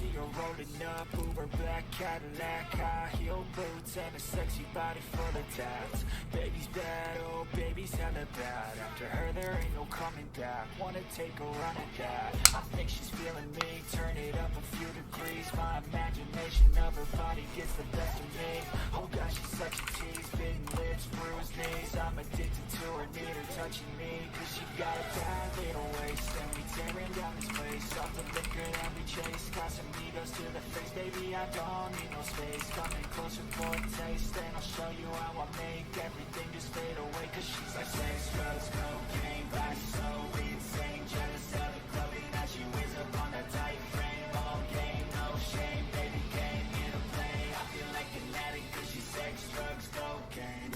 Radio rolling up, Uber black Cadillac, high heel boots and a sexy body full of tats. Baby's bad, oh baby's hella bad. After her there ain't no coming back. Wanna take a run at that? I think she's feeling me. Turn it up a few degrees. My imagination of her body gets the best of me. Oh gosh, she's such a tease. Bitten lips, bruised knees. I'm addicted to her, need her touching me. Cause she got a bad little waist, and we tearing down this place. Off the liquor that we chase. Casamigos to the face, baby, I don't need no space. Coming closer for a taste, and I'll show you how I make everything just fade away. Cause she's like sex, drugs, cocaine, body so insane. Jealous of the clothing that she wears up on that tight frame. All game, no shame, baby came here to play. I feel like an addict cause she's sex, drugs, cocaine.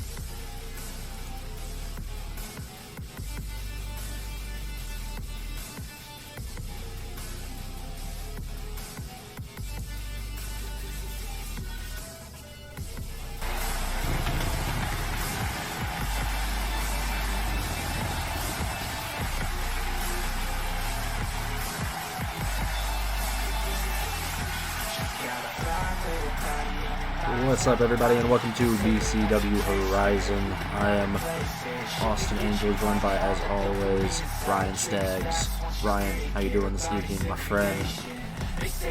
What's up, everybody, and welcome to BCW Horizon. I am Austin Angel, joined by, as always, Ryan Staggs. Ryan, how you doing this evening, my friend?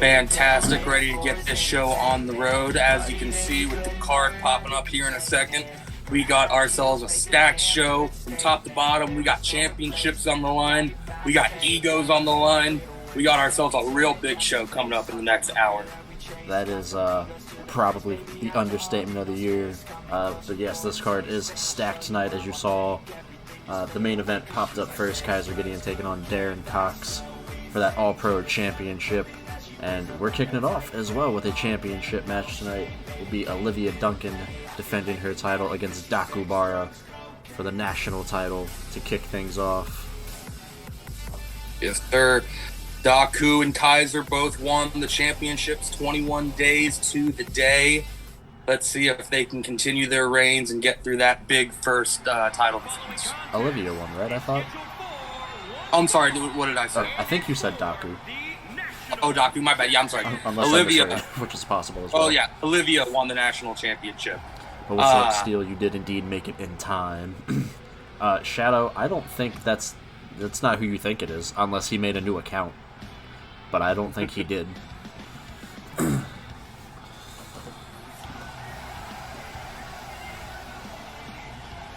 Fantastic, ready to get this show on the road. As you can see with the card popping up here in a second, we got ourselves a stacked show from top to bottom. We got championships on the line. We got egos on the line. We got ourselves a real big show coming up in the next hour. That is probably the understatement of the year. But yes, this card is stacked tonight, as you saw. The main event popped up first. KAISER GIDEON taking on DARREN COX for that All-Pro Championship. And we're kicking it off as well with a championship match tonight. It will be Olivia Duncan defending her title against Dakubara for the national title to kick things off. Yes, sir. Daku and KAISER both won the championships 21 days to the day. Let's see if they can continue their reigns and get through that big first title defense. Olivia won, right, I thought? I'm sorry, what did I say? I think you said Daku. Oh, Daku, my bad. Yeah, I'm sorry. Unless Olivia, I misheard, which is possible as well. Oh, yeah, Olivia won the national championship. But what's up, Steele? You did indeed make it in time. Shadow, I don't think that's not who you think it is, unless he made a new account. But I don't think he did.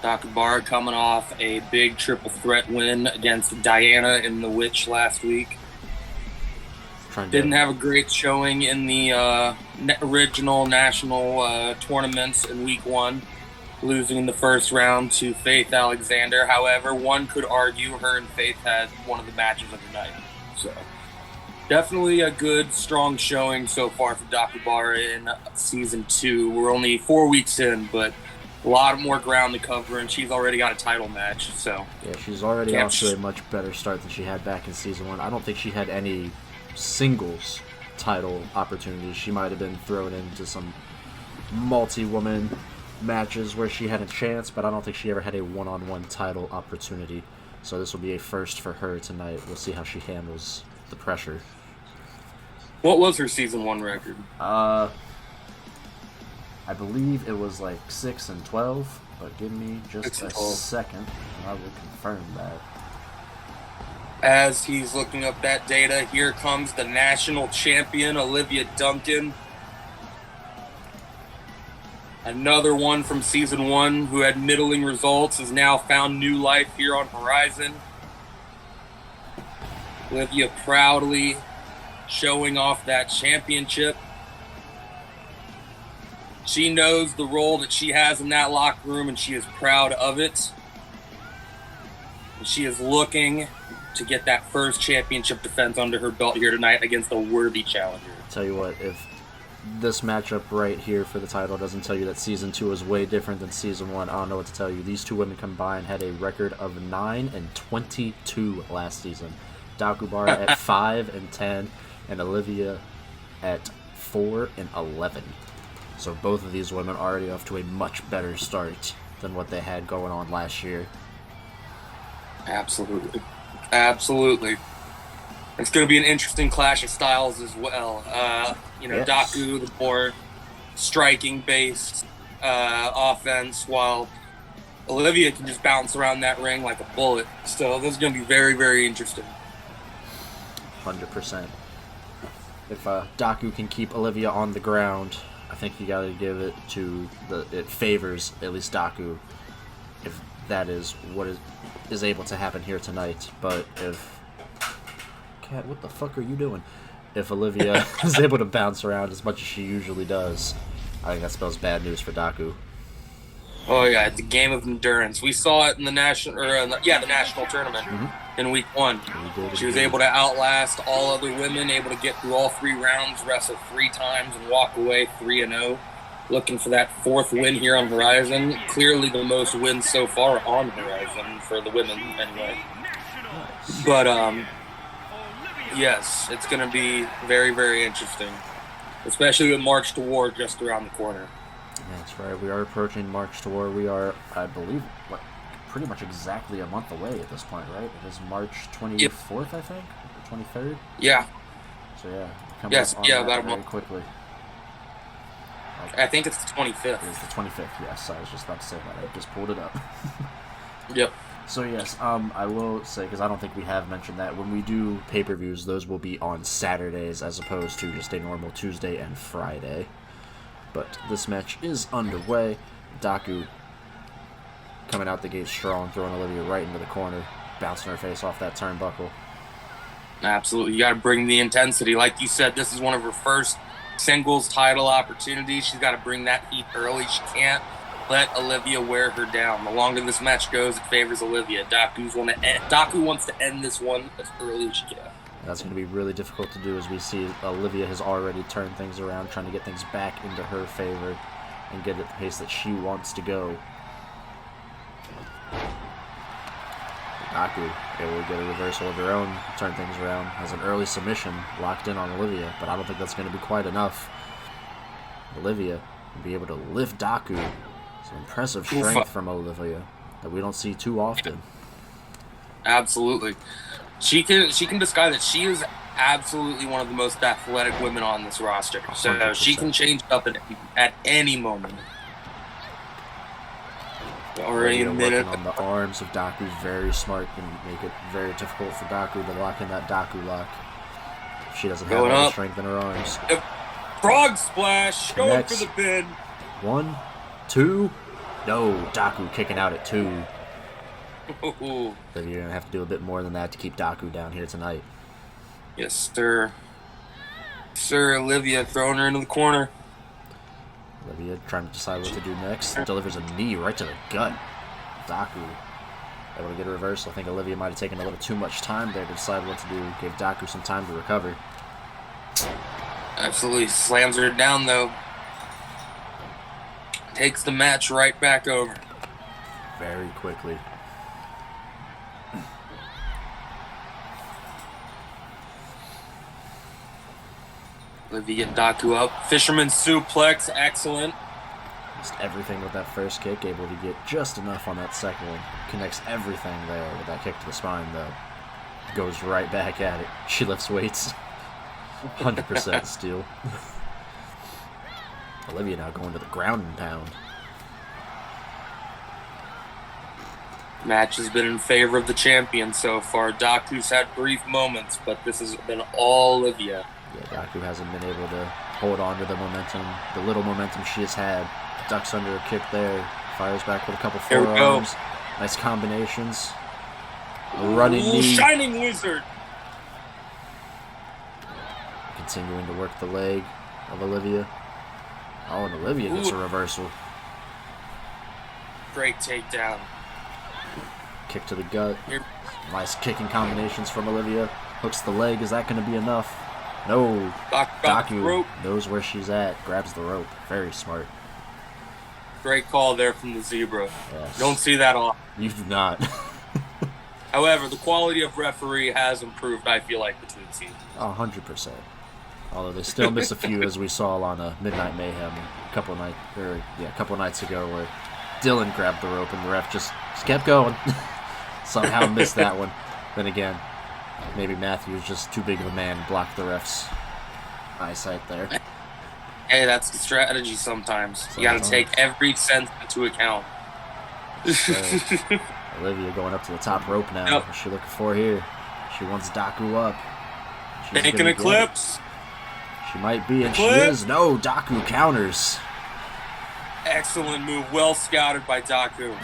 Dakubara coming off a big triple threat win against Diana in the Witch last week. Didn't have a great showing in the original national tournaments in week one, losing in the first round to Faith Alexander. However, one could argue her and Faith had one of the matches of the night. So definitely a good, strong showing so far for Dakubara in Season 2. We're only 4 weeks in, but a lot more ground to cover, and she's already got a title match. So yeah, she's already off to a much better start than she had back in Season 1. I don't think she had any singles title opportunities. She might have been thrown into some multi-woman matches where she had a chance, but I don't think she ever had a one-on-one title opportunity. So this will be a first for her tonight. We'll see how she handles the pressure. What was her Season 1 record? I believe it was like 6-12, but give me just a second and I will confirm that. As he's looking up that data, here comes the national champion, Olivia Duncan. Another one from Season 1 who had middling results has now found new life here on Horizon. Olivia proudly showing off that championship. She knows the role that she has in that locker room, and she is proud of it. And she is looking to get that first championship defense under her belt here tonight against a worthy challenger. Tell you what, if this matchup right here for the title doesn't tell you that Season 2 is way different than Season 1, I don't know what to tell you. These two women combined had a record of 9-22 last season. Dakubara at 5-10, and Olivia at 4-11. So both of these women are already off to a much better start than what they had going on last year. Absolutely. Absolutely. It's going to be an interesting clash of styles as well. Yes. Daku, the more striking-based offense, while Olivia can just bounce around that ring like a bullet. So this is going to be very, very interesting. 100%. If Daku can keep Olivia on the ground, I think you gotta give it to it favors at least Daku, if that is what is able to happen here tonight. But if Cat, what the fuck are you doing? If Olivia is able to bounce around as much as she usually does, I think that spells bad news for Daku. Oh yeah, it's a game of endurance. We saw it in the national tournament in week 1. She was able to outlast all other women, able to get through all 3 rounds, wrestle 3 times, and walk away 3-0. Looking for that 4th win here on Horizon. Clearly the most wins so far on Horizon for the women, anyway. But yes, it's going to be very, very interesting, especially with March to War just around the corner. Yeah, that's right. We are approaching March to War. We are, I believe, pretty much exactly a month away at this point, right? It is March 24th, I think, or 23rd. Yeah. So yeah, coming up on about a very month. quickly. I think it's the 25th. It is the 25th. Yes, I was just about to say that. I just pulled it up. Yep. So yes, I will say, because I don't think we have mentioned that, when we do pay-per-views, those will be on Saturdays as opposed to just a normal Tuesday and Friday. But this match is underway. Daku coming out the gate strong, throwing Olivia right into the corner, bouncing her face off that turnbuckle. Absolutely. You got to bring the intensity. Like you said, this is one of her first singles title opportunities. She's got to bring that heat early. She can't let Olivia wear her down. The longer this match goes, it favors Olivia. Daku wants to end this one as early as she can. That's going to be really difficult to do, as we see Olivia has already turned things around, trying to get things back into her favor and get at the pace that she wants to go. Daku able to get a reversal of her own, turn things around, has an early submission locked in on Olivia, but I don't think that's going to be quite enough. Olivia will be able to lift Daku. Some impressive strength from Olivia that we don't see too often. Absolutely. She can disguise it. She is absolutely one of the most athletic women on this roster. So 100%. She can change up at any moment. Already a minute. On the arms of Daku, very smart, and make it very difficult for Daku to lock in that Daku lock. If she doesn't have any strength in her arms. Frog splash, going for the pin. 1, 2, no, Daku kicking out at 2. So you're going to have to do a bit more than that to keep Daku down here tonight. Yes, sir. Sir Olivia throwing her into the corner. Olivia trying to decide what to do next. Delivers a knee right to the gut. Daku able to get a reversal. I think Olivia might have taken a little too much time there to decide what to do. Gave Daku some time to recover. Absolutely. Slams her down, though. Takes the match right back over. Very quickly. Olivia Daku up. Fisherman suplex. Excellent. Just everything with that first kick. Able to get just enough on that second one. Connects everything there with that kick to the spine, though. Goes right back at it. She lifts weights. 100% steel. Olivia now going to the ground and pound. Match has been in favor of the champion so far. Daku's had brief moments, but this has been all Olivia. Yeah, Daku hasn't been able to hold on to the momentum, the little momentum she has had. Ducks under a kick there. Fires back with a couple forearms. Nice combinations. A running knee. Shining Wizard. Continuing to work the leg of Olivia. Oh, and Olivia gets a reversal. Great takedown. Kick to the gut. Nice kicking combinations from Olivia. Hooks the leg. Is that going to be enough? No. Daku knows where she's at. Grabs the rope. Very smart. Great call there from the Zebra. Yes. Don't see that often. You do not. However, the quality of referee has improved, I feel like, between seasons. 100%. Although they still miss a few, as we saw on a Midnight Mayhem a couple nights ago, where Dylan grabbed the rope and the ref just kept going. Somehow missed that one. Then again, Maybe Matthew's just too big of a man to block the ref's eyesight there. Hey, that's the strategy sometimes. You got to take every sense into account. So, Olivia going up to the top rope now. Yep. What's she looking for here? She wants Daku up. She's Taking Eclipse. She might be, and she is. No, Daku counters. Excellent move. Well scouted by Daku.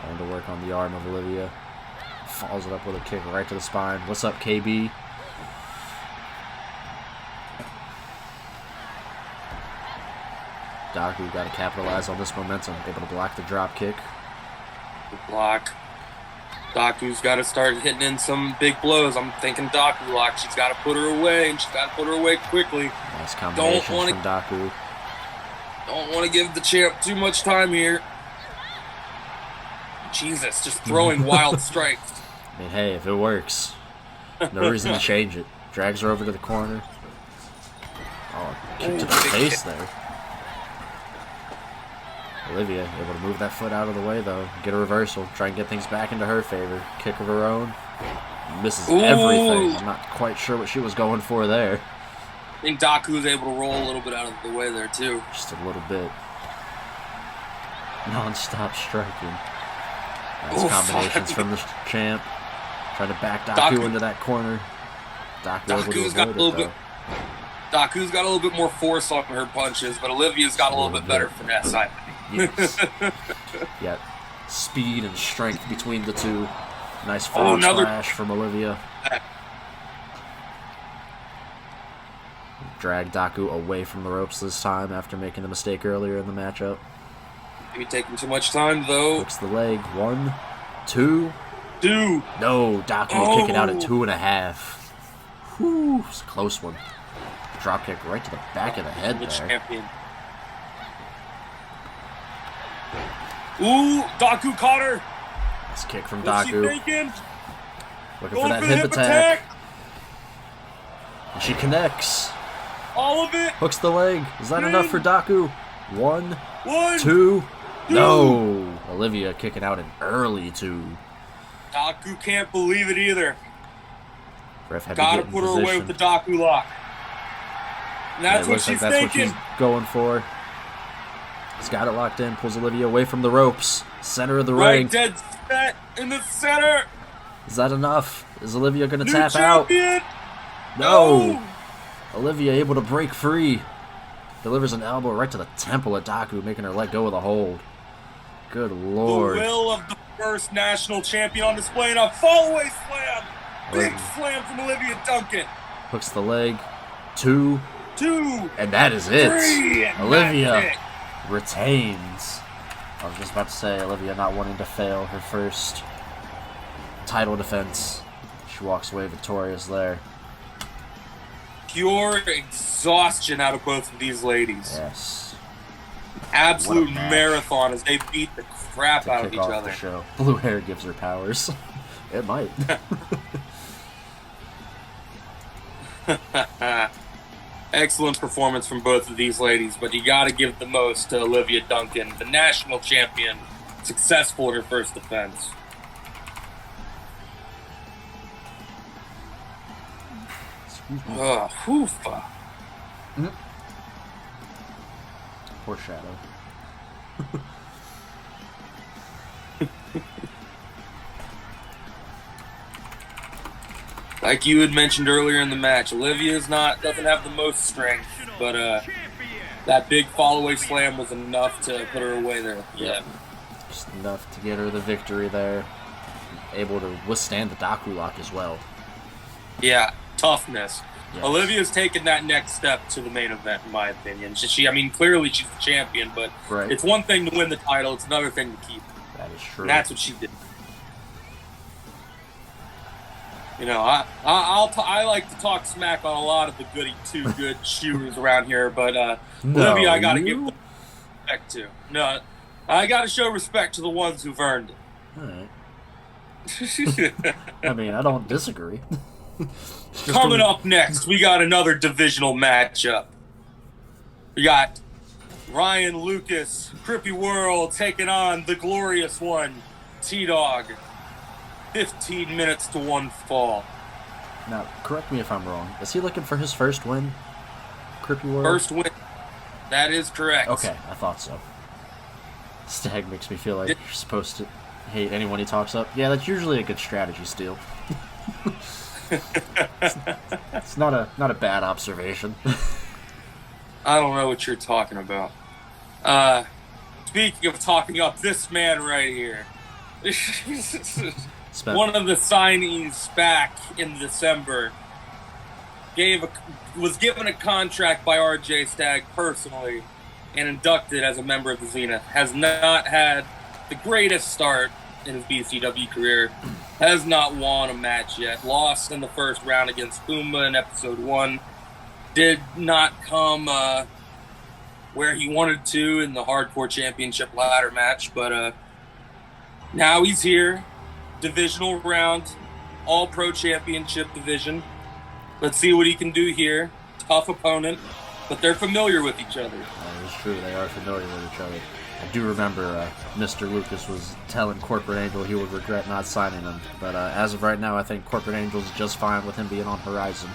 Going to work on the arm of Olivia. Follows it up with a kick right to the spine. What's up, KB? Daku got to capitalize on this momentum. Able to block the drop kick. Block. Daku's got to start hitting in some big blows. I'm thinking Daku lock. She's got to put her away, and she's got to put her away quickly. Nice combinations from Daku. Don't want to give the champ too much time here. Jesus, just throwing wild strikes. I mean, hey, if it works, no reason to change it. Drags her over to the corner. Oh, kick to the face there. Olivia able to move that foot out of the way, though. Get a reversal. Try and get things back into her favor. Kick of her own. Misses everything. I'm not quite sure what she was going for there. I think Daku was able to roll a little bit out of the way there, too. Just a little bit. Non-stop striking. Nice combinations from the champ. Trying to back Daku into that corner. Daku's got a little bit. Daku's got a little bit more force on her punches, but Olivia's got a little bit better finesse, I think. Yes. Yeah. Speed and strength between the two. Nice forward splash from Olivia. Drag Daku away from the ropes this time after making the mistake earlier in the matchup. Maybe taking too much time, though. Hooks the leg. 1, 2. No, Daku kicking out at 2.5. Whew, it's a close one. Drop kick right to the back of the head there. Champion. Ooh, Daku caught her. Nice kick from What's Daku. she thinking? Looking for that hip attack. And she connects. All of it. Hooks the leg. Is that enough for Daku? 1, 1, 2. No. Olivia kicking out an early 2. Daku can't believe it either. Ref had Gotta to get put in her away with the Daku lock. And that's what she's thinking. What she's going for. He's got it locked in. Pulls Olivia away from the ropes. Center of the ring. Right dead set in the center. Is that enough? Is Olivia going to New tap champion. out? No. Olivia able to break free. Delivers an elbow right to the temple at Daku, making her let go of the hold. Good lord. The will of the first national champion on display in a fallaway slam. Big slam from Olivia Duncan. Hooks the leg. 2. And that is it. 3. Olivia retains. I was just about to say, Olivia not wanting to fail her first title defense. She walks away victorious there. Pure exhaustion out of both of these ladies. Yes. Absolute marathon as they beat the crap out of each other. The show. Blue hair gives her powers. It might. Excellent performance from both of these ladies, but you got to give the most to Olivia Duncan, the national champion, successful in her first defense. Poor Shadow. Like you had mentioned earlier in the match, Olivia's doesn't have the most strength, but that big fallaway slam was enough to put her away there. Yeah. Just enough to get her the victory there. Able to withstand the Daku lock as well. Yeah, toughness. Yes. Olivia's taken that next step to the main event, in my opinion. I mean, clearly she's the champion, but it's one thing to win the title, it's another thing to keep it. That is true. And that's what she did. You know, I like to talk smack on a lot of the goody two-good shooters around here, but Olivia, I got to give respect to. No, I got to show respect to the ones who've earned it. All right. I mean, I don't disagree. Coming up next, we got another divisional matchup. We got Ryan Lucas, Crippy World, taking on the glorious one, T-Dog. 15 minutes to 1 fall. Now, correct me if I'm wrong. Is he looking for his first win? Crippy World? First win. That is correct. Okay, I thought so. Stag makes me feel like you're supposed to hate anyone he talks up. Yeah, that's usually a good strategy, Steele. It's not a bad observation. I don't know what you're talking about. Speaking of talking up, this man right here. One of the signees back in December was given a contract by RJ Stagg personally and inducted as a member of the Zenith. Has not had the greatest start in his BCW career. Has not won a match yet. Lost in the first round against Puma in episode 1. Did not come where he wanted to in the Hardcore Championship ladder match, but now he's here. Divisional round, All-Pro Championship division. Let's see what he can do here. Tough opponent, but they're familiar with each other. That is true. They are familiar with each other. I do remember Mr. Lucas was telling Corporate Angel he would regret not signing him, but as of right now, I think Corporate Angel's just fine with him being on Horizon.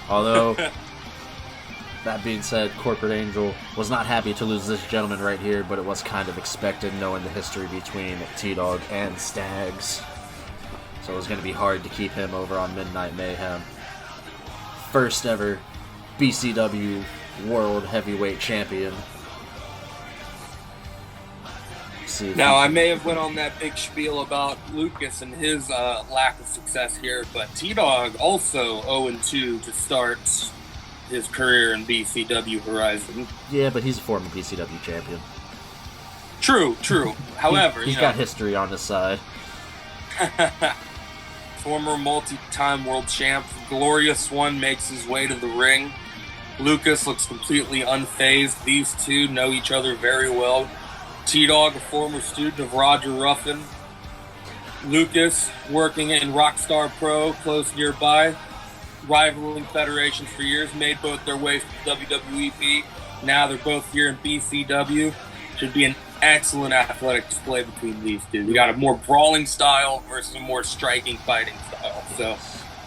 Although, that being said, Corporate Angel was not happy to lose this gentleman right here, but it was kind of expected knowing the history between T-Dog and Stags. So it was going to be hard to keep him over on Midnight Mayhem. First ever BCW World Heavyweight Champion. Now, I may have went on that big spiel about Lucas and his lack of success here, but T-Dog also 0-2 to start his career in BCW Horizon. Yeah, but he's a former BCW champion. True. However, he's got history on his side. Former multi-time world champ, Glorious One makes his way to the ring. Lucas looks completely unfazed. These two know each other very well. T-Dog, a former student of Roger Ruffin. Lucas, working in Rockstar Pro, close nearby. Rivaling federations for years, made both their way from WWEP. Now they're both here in BCW. Should be an excellent athletic display between these two. We got a more brawling style versus a more striking fighting style. So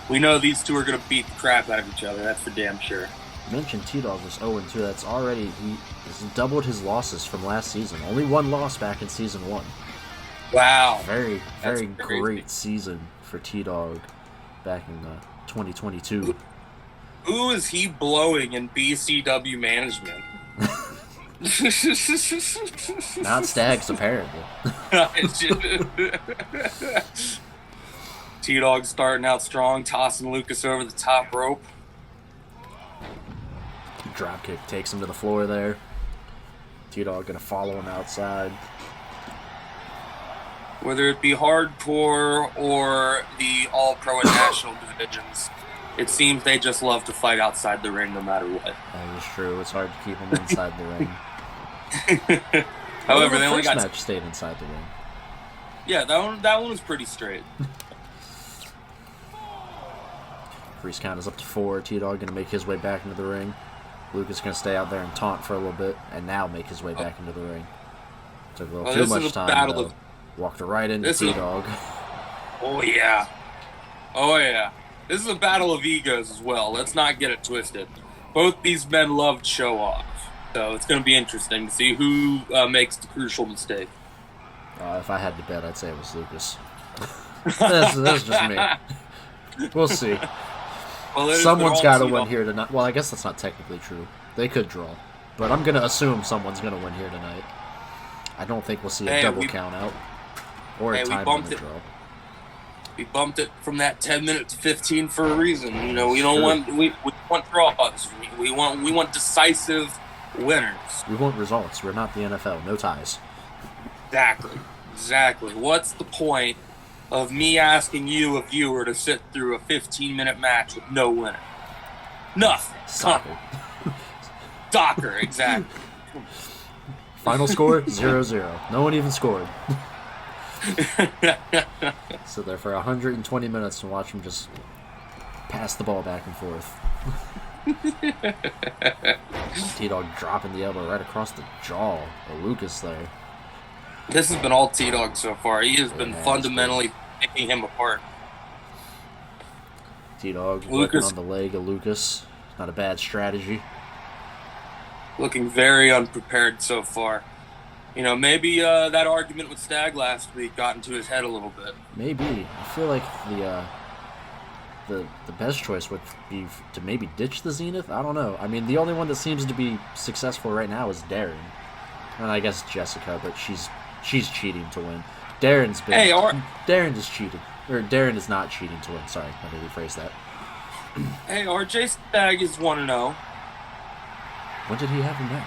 we know these two are going to beat the crap out of each other. That's for damn sure. You mentioned T-Dog was 0-2. That's already, he has doubled his losses from last season. Only one loss back in season 1. Wow. Very great season for T-Dog back in 2022. Who is he blowing in BCW management? Not Stags, apparently. T-Dog starting out strong, tossing Lucas over the top rope. Dropkick takes him to the floor there. T-Dog gonna follow him outside. Whether it be hardcore or the all-pro and national divisions, it seems they just love to fight outside the ring no matter what. That is true. It's hard to keep them inside the ring. However, they the only first got match stayed inside the ring. Yeah, that one was pretty straight. Freeze count is up to 4. T-Dog gonna make his way back into the ring. Lucas gonna stay out there and taunt for a little bit, and now make his way back into the ring. Took a little too much time, though. Walked right into T-Dog. Oh yeah. This is a battle of egos as well. Let's not get it twisted. Both these men love to show off. So it's going to be interesting to see who makes the crucial mistake. If I had to bet, I'd say it was Lucas. That's just me. We'll see. Well, someone's got to win here tonight. Well, I guess that's not technically true. They could draw. But I'm going to assume someone's going to win here tonight. I don't think we'll see a double count out. Or a time limit draw. We bumped it from that 10 minutes to 15 for a reason. You know, we want draws. We want decisive winners. We want results. We're not the NFL. No ties. Exactly. What's the point of me asking you, a viewer, to sit through a 15-minute match with no winner? Nothing. Soccer. Soccer, exactly. Final score, 0-0. No one even scored. Sit there for 120 minutes and watch him just pass the ball back and forth. T-Dog dropping the elbow right across the jaw of Lucas there. This has been all T-Dog so far. He has been fundamentally picking him apart. T-Dog working on the leg of Lucas. Not a bad strategy. Looking very unprepared so far. You know, maybe that argument with Stag last week got into his head a little bit. Maybe. I feel like the best choice would be to maybe ditch the Zenith. I don't know. I mean, the only one that seems to be successful right now is Darren. And I guess Jessica, but she's cheating to win. Darren's been... Hey, Darren is cheating. Or Darren is not cheating to win. Sorry, let me rephrase that. Hey, RJ Stag is 1-0. When did he have him there?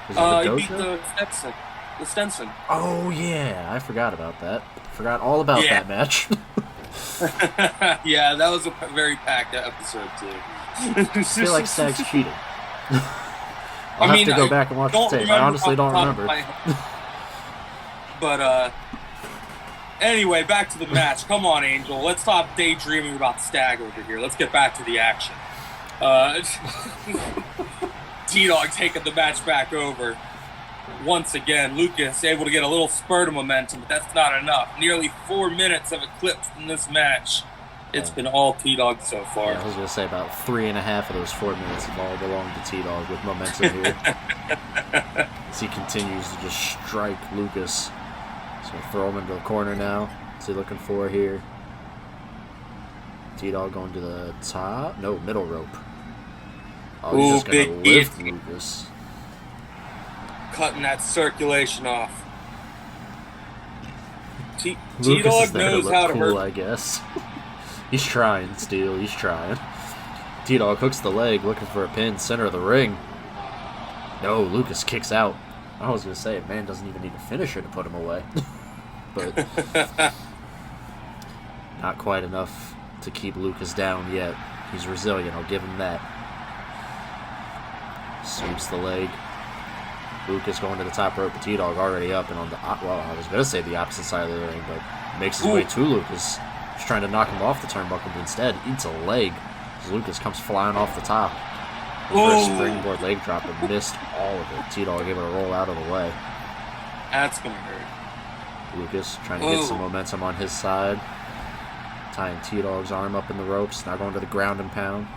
He beat the Stenson. Oh, yeah. I forgot about that. Forgot all about that match. Yeah, that was a very packed episode, too. I feel like Stag's cheating. I'll have to go back and watch the tape. I honestly don't remember. But, anyway, back to the match. Come on, Angel. Let's stop daydreaming about Stag over here. Let's get back to the action. T-Dog taking the match back over. Once again, Lucas able to get a little spurt of momentum, but that's not enough. Nearly 4 minutes have eclipsed in this match. It's been all T-Dog so far. Yeah, I was going to say about 3.5 of those 4 minutes have all belonged to T-Dog with momentum here. As he continues to just strike Lucas. So throw him into the corner now. What's he looking for here? T-Dog going to the top? No, middle rope. Oh, he's just going to lift Lucas. Cutting that circulation off. T-Dog knows how to hurt. I guess. He's trying, Steel. He's trying. T-Dog hooks the leg, looking for a pin, center of the ring. No, Lucas kicks out. I was going to say, man doesn't even need a finisher to put him away. But not quite enough to keep Lucas down yet. He's resilient, I'll give him that. Sweeps the leg. Lucas going to the top rope. T-Dog already up and on the... Well, I was going to say the opposite side of the ring, but makes his way to Lucas. He's trying to knock him off the turnbuckle, but instead eats a leg. As Lucas comes flying off the top. First springboard leg drop, but missed all of it. T-Dog able to roll out of the way. That's going to hurt. Lucas trying to get some momentum on his side. Tying T-Dog's arm up in the ropes. Now going to the ground and pound.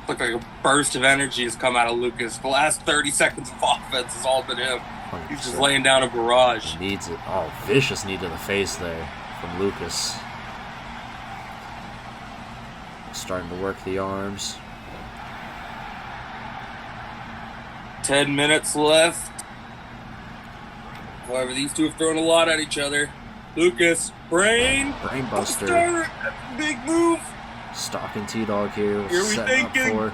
Looked like a burst of energy has come out of Lucas. The last 30 seconds of offense has all been him. 100%. He's just laying down a barrage. He needs it. Oh, vicious knee to the face there from Lucas. Starting to work the arms. 10 minutes left. However, these two have thrown a lot at each other. Lucas, Brainbuster. That's a big move. Stalking T-Dog here. Here we thinking. Up for.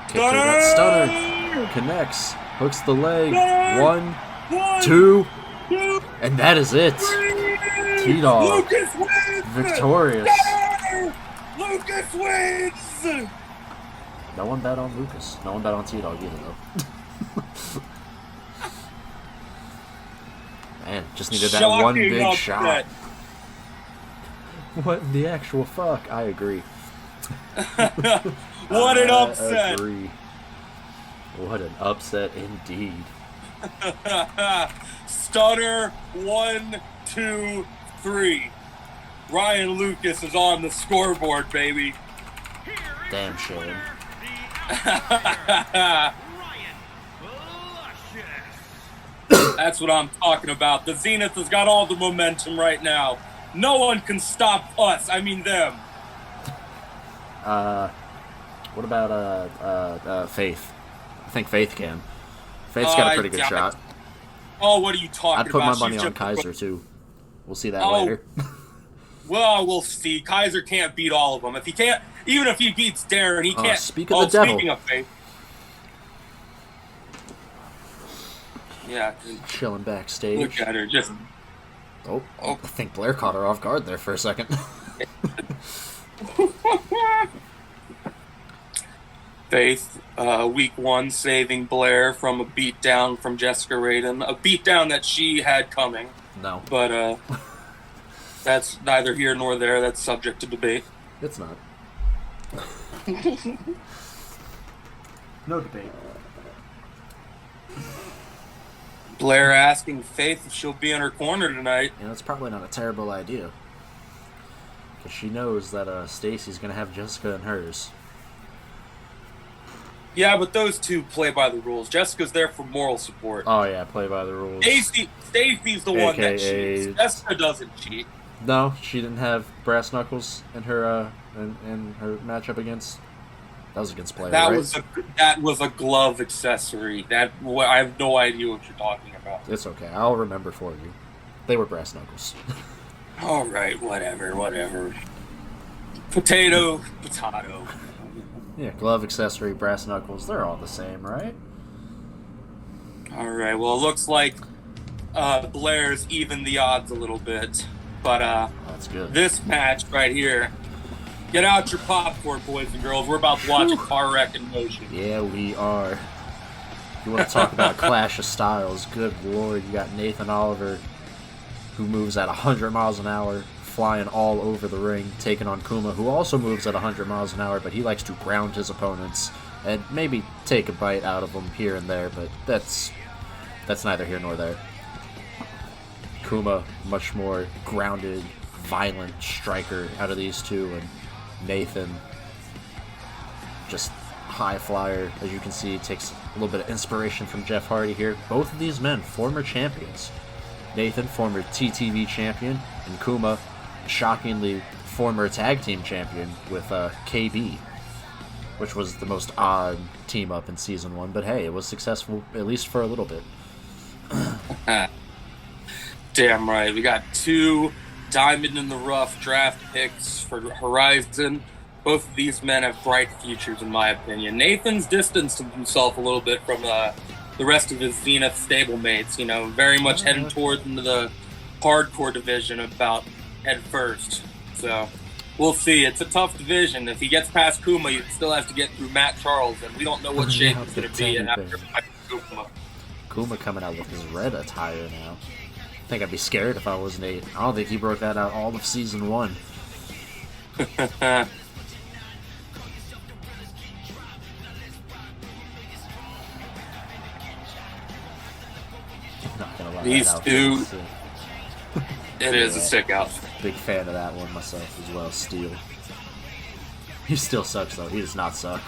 Kick to that stunner. Connects. Hooks the leg. One, two. And that is it. T-Dog. Victorious. Lucas wins. No one bet on Lucas. No one bet on T-Dog either, though. Man, just needed that one big shot. What in the actual fuck? I agree. What an upset. Agree. What an upset indeed. Stunner 1, 2, 3. Ryan Lucas is on the scoreboard, baby. Damn shame. That's what I'm talking about. The Zenith has got all the momentum right now. No one can stop us. I mean them. What about Faith? I think Faith can. Faith's got a pretty good shot. Oh, what are you talking about? I'd put my money on Kaiser too. We'll see that later. Well, we'll see. Kaiser can't beat all of them. If he can't, even if he beats Darren, he can't. Speak of the devil. Speaking of Faith. Yeah. Chilling backstage. Look at her, just. Oh, I think Blair caught her off guard there for a second. Faith, week 1, saving Blair from a beatdown from Jessica Raiden. A beatdown that she had coming. No. But, that's neither here nor there. That's subject to debate. It's not. No debate. Blair asking Faith if she'll be in her corner tonight. You know, it's probably not a terrible idea. Because she knows that Stacy's going to have Jessica in hers. Yeah, but those two play by the rules. Jessica's there for moral support. Oh, yeah, play by the rules. Stacy's the one that cheats. Jessica doesn't cheat. No, she didn't have brass knuckles in her in her matchup against. That was against Blair, right? That was a glove accessory. I have no idea what you're talking about. It's okay. I'll remember for you. They were brass knuckles. All right, whatever. Potato. Yeah, glove accessory, brass knuckles. They're all the same, right? All right. Well, it looks like Blair's evened the odds a little bit, but that's good. This match right here. Get out your popcorn, boys and girls. We're about to watch a car wreck in motion. Yeah, we are. You want to talk about a clash of styles? Good lord, you got Nathan Oliver, who moves at 100 miles an hour, flying all over the ring, taking on Kuma, who also moves at 100 miles an hour, but he likes to ground his opponents and maybe take a bite out of them here and there, but that's neither here nor there. Kuma, much more grounded, violent striker out of these two, and Nathan, just high flyer, as you can see, takes a little bit of inspiration from Jeff Hardy here. Both of these men, former champions. Nathan, former TTV champion, and Kuma, shockingly, former tag team champion with KB, which was the most odd team up in season 1, but hey, it was successful, at least for a little bit. Damn right. We got 2 diamond in the rough draft picks for Horizon. Both of these men have bright futures, in my opinion. Nathan's distanced himself a little bit from the rest of his Zenith stablemates, you know, very much heading towards into the hardcore division about head first. So we'll see. It's a tough division. If he gets past Kuma, he still has to get through Matt Charles, and we don't know what shape he's going to be in after Kuma. Kuma coming out with his red attire now. I think I'd be scared if I was Nate. I don't think he broke that out all of season 1. Not gonna lie, these two. It is a sick outfit. Big fan of that one myself as well. Steel. He still sucks though. He does not suck.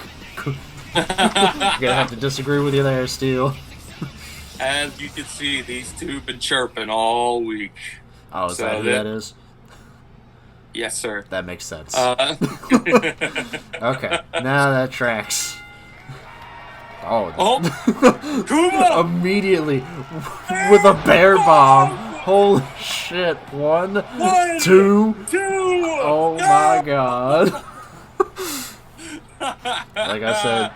Gonna have to disagree with you there, Steel. As you can see, these two have been chirping all week. Oh, is that who that is? Yes, sir. That makes sense. Okay, now that tracks. Kuma! Immediately with a bear bomb. Holy shit. 1, 2. Oh my god. Like I said,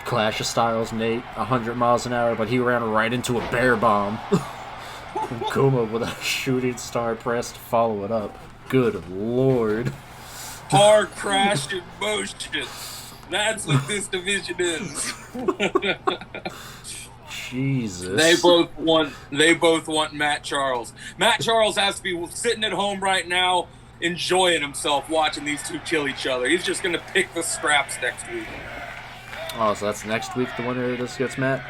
clash of styles, Nate, 100 miles an hour, but he ran right into a bear bomb. Kuma with a shooting star press to follow it up. Good lord. Car crash in motion. That's what this division is. Jesus. They both want Matt Charles. Matt Charles has to be sitting at home right now, enjoying himself watching these two kill each other. He's just gonna pick the scraps next week. Oh, so that's next week the winner of this gets Matt?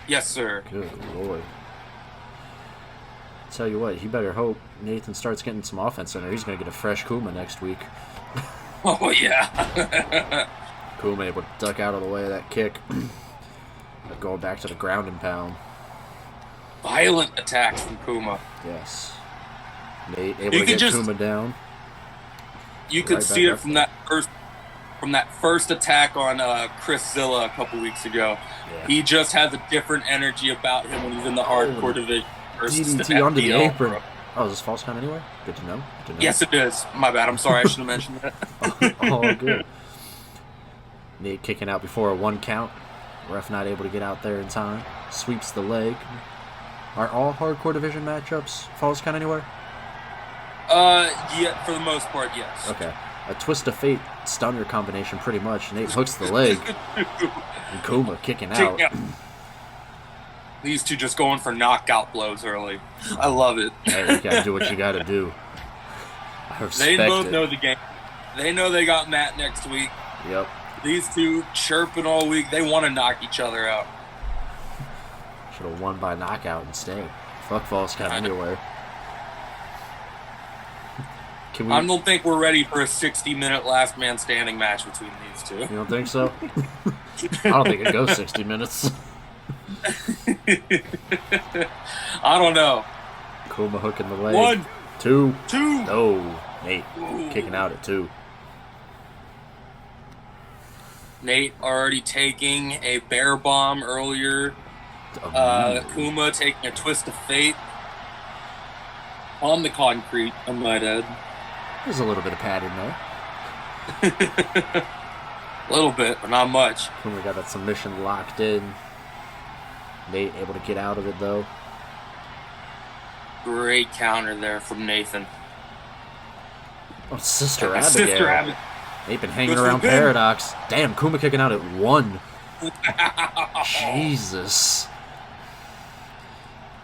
Yes, sir. Good lord. Tell you what, he better hope Nathan starts getting some offense in there. He's gonna get a fresh Kuma next week. Oh yeah. Kuma able to duck out of the way of that kick. Going back to the ground and pound. Violent attacks from Kuma. Yes. Nate able to get Kuma down. You could see it from that first attack on Chris Zilla a couple weeks ago. Yeah. He just has a different energy about him when he's in the hardcore division. DDT under the apron. Oh, is this false count anywhere? Good to know. Yes, it is. My bad. I'm sorry. I should have mentioned that. All good. Nate kicking out before a 1 count. Ref not able to get out there in time. Sweeps the leg. Are all hardcore division matchups false count anywhere? Yeah, for the most part, yes. Okay. A twist of fate stunner combination, pretty much. Nate hooks the leg. And Kuma kicking out. These two just going for knockout blows early. I love it. Hey, you gotta do what you gotta do. I respect They both know the game. They know they got Matt next week. Yep. These two chirping all week. They want to knock each other out. Should have won by knockout instead. Fuck false count anywhere. I don't think we're ready for a 60-minute last man standing match between these two. You don't think so? I don't think it goes 60 minutes. I don't know. Kuma hooking the leg. 1, 2. 2. No. Nate Ooh. kicking out at 2. Nate already taking a bear bomb earlier. Kuma taking a twist of fate. On the concrete, I might add. There's a little bit of padding there. A little bit, but not much. Kuma got that submission locked in. Nate able to get out of it, though. Great counter there from Nathan. Oh, Sister Abigail. Sister Abigail. They've been hanging around Paradox. Damn, Kuma kicking out at 1. Jesus.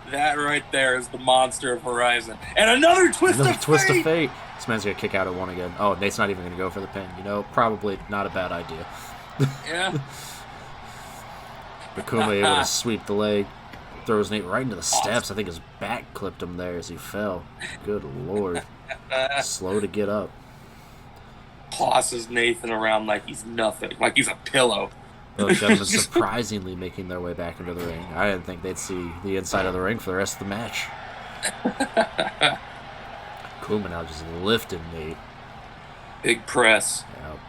That right there is the monster of Horizon. And another twist of fate! This man's going to kick out at 1 again. Oh, Nate's not even going to go for the pin. You know, probably not a bad idea. Yeah. But Kuma able to sweep the leg. Throws Nate right into the steps. I think his back clipped him there as he fell. Good lord. Slow to get up. Tosses Nathan around like he's nothing. Like he's a pillow. Those gentlemen surprisingly making their way back into the ring. I didn't think they'd see the inside of the ring for the rest of the match. Kuma now just lifting Nate. Big press. Yep.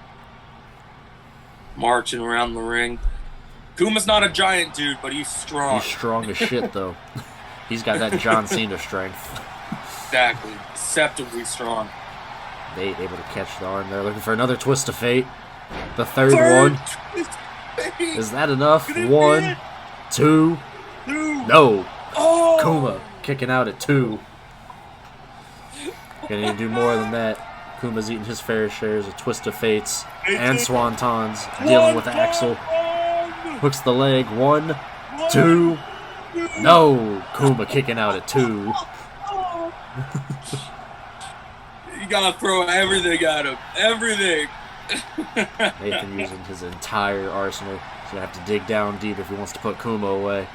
Marching around the ring. Kuma's not a giant dude, but he's strong. He's strong as shit, though. He's got that John Cena strength. Exactly. Deceptively strong. Nate able to catch the arm there, looking for another twist of fate. The third one. Is that enough? 1, 2. No. Oh! Kuma kicking out at 2. Gonna need to do more than that. Kuma's eating his fair shares of twist of fates and swantons, dealing with Axel. Hooks the leg. 1, 2. No. Kuma kicking out at 2. You gotta throw everything at him. Everything. Nathan using his entire arsenal. He's gonna have to dig down deep if he wants to put Kuma away.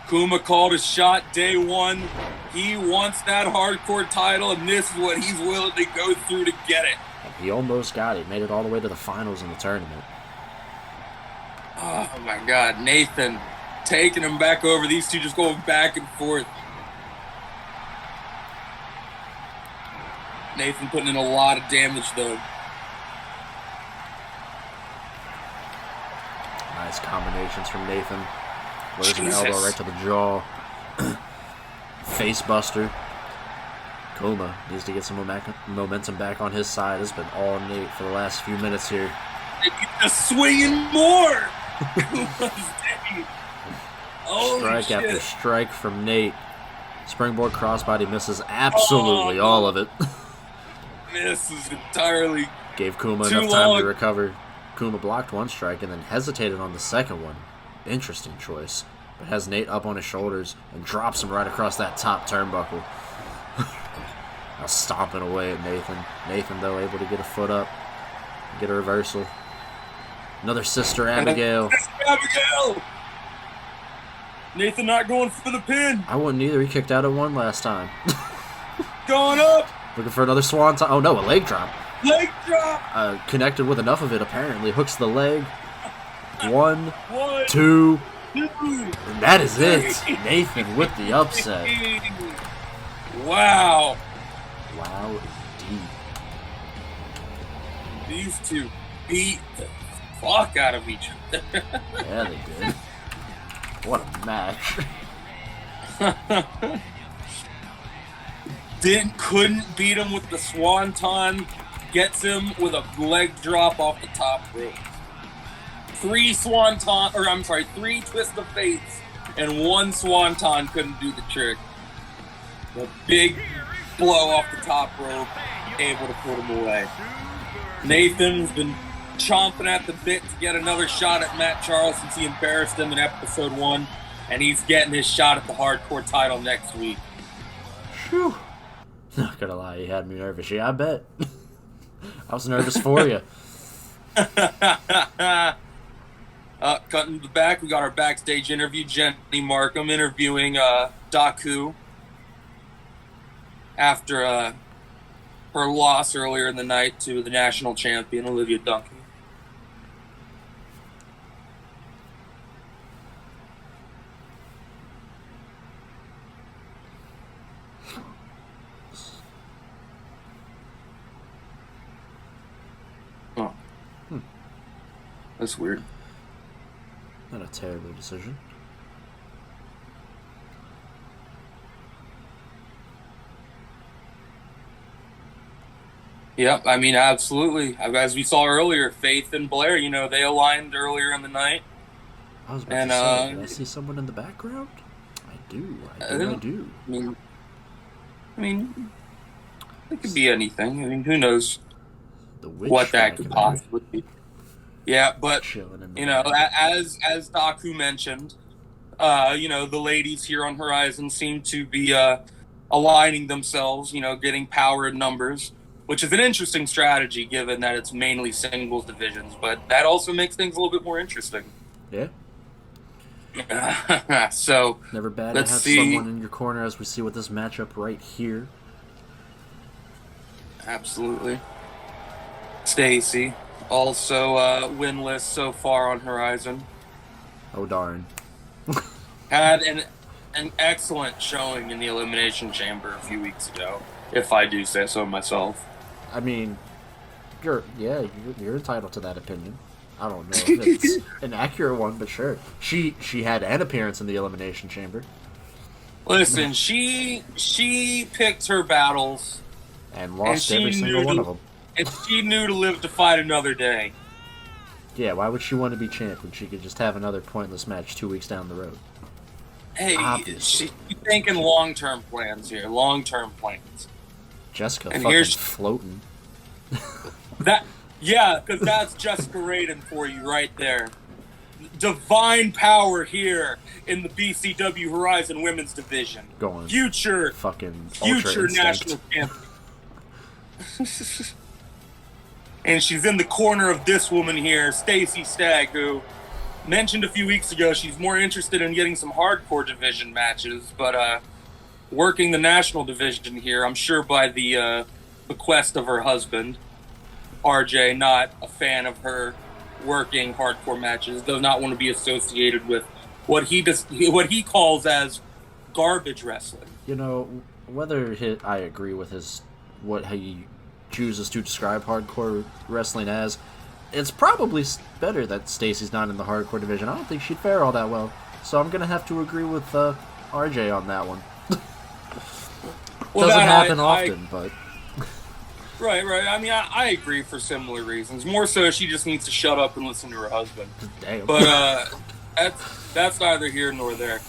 Kuma called his shot day 1. He wants that hardcore title, and this is what he's willing to go through to get it. And he almost got it. Made it all the way to the finals in the tournament. Oh my God, Nathan taking him back over. These two just going back and forth. Nathan putting in a lot of damage though. Nice combinations from Nathan. There's an elbow right to the jaw. Face buster. Kuma needs to get some momentum back on his side. It's been all Nate for the last few minutes here. Just swinging more. Strike after strike from Nate. Springboard crossbody misses absolutely all of it. Misses entirely. Gave Kuma enough time to recover. Kuma blocked one strike and then hesitated on the second one. Interesting choice. But has Nate up on his shoulders and drops him right across that top turnbuckle. Now stomping away at Nathan. Nathan, though, able to get a foot up. Get a reversal. Another Sister Abigail. Sister Abigail! Nathan not going for the pin. I wouldn't either. He kicked out at 1 last time. Going up. Looking for another swanton. Oh, no, a leg drop. Leg drop. Connected with enough of it, apparently. Hooks the leg. 1, 2. And that is it. Nathan with the upset. Wow. Wow, indeed. These two beat the fuck out of each other. Yeah, they did. What a match. Couldn't beat him with the swanton. Gets him with a leg drop off the top rope. 3 twist of fates, and 1 swanton couldn't do the trick. The big blow off the top rope, able to put him away. Nathan's been chomping at the bit to get another shot at Matt Charles since he embarrassed him in episode 1, and he's getting his shot at the hardcore title next week. Whew. Not gonna lie, you had me nervous. Yeah, I bet. I was nervous for you. Cutting to the back, we got our backstage interview. Jenny Markham interviewing Daku after her loss earlier in the night to the national champion, Olivia Duncan. Oh. That's weird. Not a terrible decision. Yep, I mean, absolutely. As we saw earlier, Faith and Blair, they aligned earlier in the night. I was about to say, did I see someone in the background? I do. I do. I mean, it could be anything. I mean, who knows what that could possibly be. Yeah, but, as Daku mentioned, the ladies here on Horizon seem to be aligning themselves, getting power in numbers, which is an interesting strategy given that it's mainly singles divisions, but that also makes things a little bit more interesting. Yeah. So, never bad to have someone in your corner as we see with this matchup right here. Absolutely. Stacy. Also winless so far on Horizon. Oh, darn. Had an excellent showing in the Elimination Chamber a few weeks ago, if I do say so myself. I mean, you're entitled to that opinion. I don't know if it's an accurate one, but sure. She had an appearance in the Elimination Chamber. Listen, she picked her battles. And lost every single one of them. And she knew to live to fight another day. Yeah, why would she want to be champ when she could just have another pointless match 2 weeks down the road? Hey, she's thinking long-term plans here. Long-term plans. Jessica and fucking floating. Because that's Jessica Raiden for you right there. Divine power here in the BCW Horizon Women's Division. Going future national champion. And she's in the corner of this woman here, Stacy Stagg, who mentioned a few weeks ago she's more interested in getting some hardcore division matches, but working the national division here, I'm sure by the bequest of her husband. RJ, not a fan of her working hardcore matches, does not want to be associated with what he calls as garbage wrestling. Whether I agree with what he chooses to describe hardcore wrestling as, it's probably better that Stacy's not in the hardcore division. I don't think she'd fare all that well, so I'm gonna have to agree with RJ on that one. Doesn't happen often, but right. I mean, I agree for similar reasons. More so, she just needs to shut up and listen to her husband. Damn. But that's neither here nor there.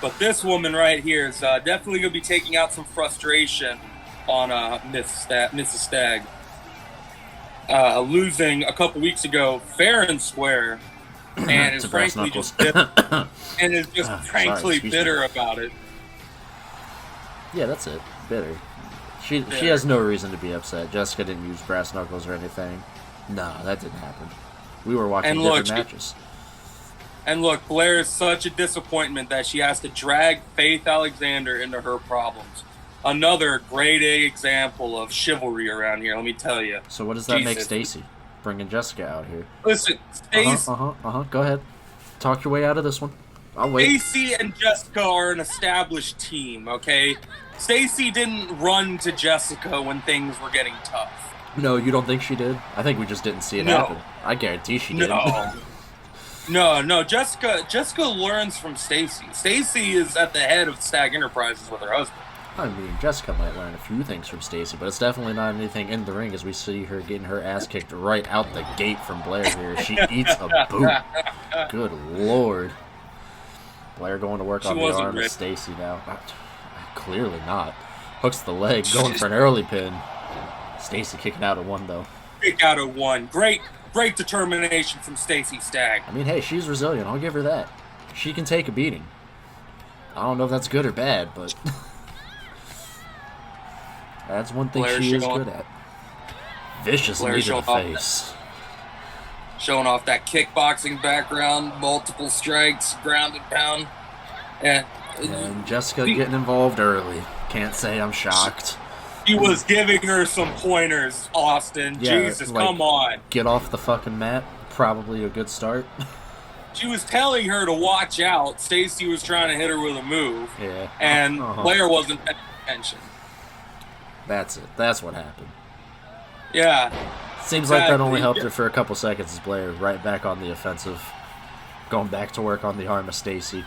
But this woman right here is definitely going to be taking out some frustration on Mrs. Stagg. Losing a couple weeks ago fair and square, and is frankly just bitter, bitter about it. Yeah, that's it. Bitter. She has no reason to be upset. Jessica didn't use brass knuckles or anything. No, that didn't happen. We were watching different matches. And look, Blair is such a disappointment that she has to drag Faith Alexander into her problems. Another grade A example of chivalry around here, let me tell you. So what does that make Stacy? Bringing Jessica out here. Listen, Stacy... Go ahead. Talk your way out of this one. I'll wait. Stacy and Jessica are an established team, okay? Stacy didn't run to Jessica when things were getting tough. No, you don't think she did? I think we just didn't see it happen. I guarantee she did. No. Jessica learns from Stacy. Stacy is at the head of Stagg Enterprises with her husband. I mean, Jessica might learn a few things from Stacy, but it's definitely not anything in the ring as we see her getting her ass kicked right out the gate from Blair here. She eats a boot. Good Lord. Blair going to work on the arm of Stacy now. Clearly not. Hooks the leg, going for an early pin. Stacy kicking out at one, though. Kick out at one. Great determination from Stacy Stagg. I mean, hey, she's resilient. I'll give her that. She can take a beating. I don't know if that's good or bad, but that's one thing she is good at. Vicious knee to the face. showing off that kickboxing background, multiple strikes, ground and pound. And Jessica getting involved early. Can't say I'm shocked. She was giving her some pointers, Austin. Yeah, Jesus, come on. Get off the fucking mat. Probably a good start. She was telling her to watch out. Stacy was trying to hit her with a move. Yeah. And Blair wasn't paying attention. That's it. That's what happened. Yeah. Seems like that only helped her for a couple seconds as Blair right back on the offensive. Going back to work on the arm of Stacy.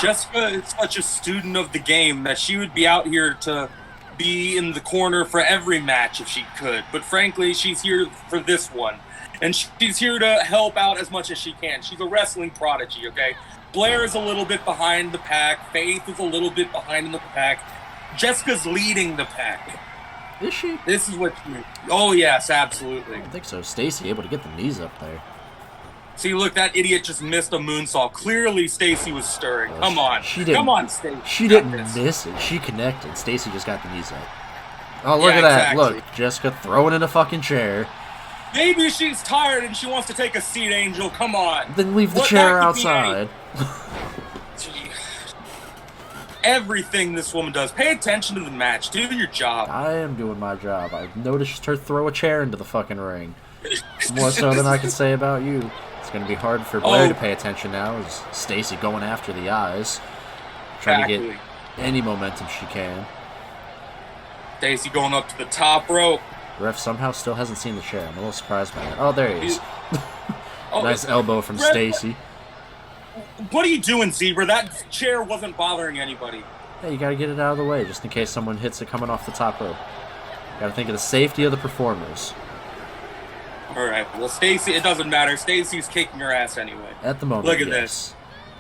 Jessica is such a student of the game that she would be out here to be in the corner for every match if she could. But frankly, she's here for this one. And she's here to help out as much as she can. She's a wrestling prodigy, okay? Blair is a little bit behind the pack. Faith is a little bit behind in the pack. Jessica's leading the pack. Is she? This is what she... Oh, yes, absolutely. I think so. Stacy able to get the knees up there. See, look, that idiot just missed a moonsault. Clearly, Stacy was stirring. Come on. Come on, Stacy. She didn't miss it. She connected. Stacy just got the knees up. Oh, look at that. Exactly. Look, Jessica throwing in a fucking chair. Maybe she's tired and she wants to take a seat, Angel. Come on. Then leave the chair outside. Everything this woman does. Pay attention to the match. Do your job. I am doing my job. I noticed her throw a chair into the fucking ring. More so than I can say about you. It's going to be hard for Blair to pay attention now as Stacy going after the eyes. Trying to get any momentum she can. Stacy going up to the top rope. Ref somehow still hasn't seen the chair. I'm a little surprised by that. Oh, there he is. Nice elbow from Stacy. What are you doing, Zebra? That chair wasn't bothering anybody. Hey, you gotta get it out of the way just in case someone hits it coming off the top rope. Gotta think of the safety of the performers. Alright, well, Stacy, it doesn't matter. Stacy's kicking her ass anyway. At the moment, look at this.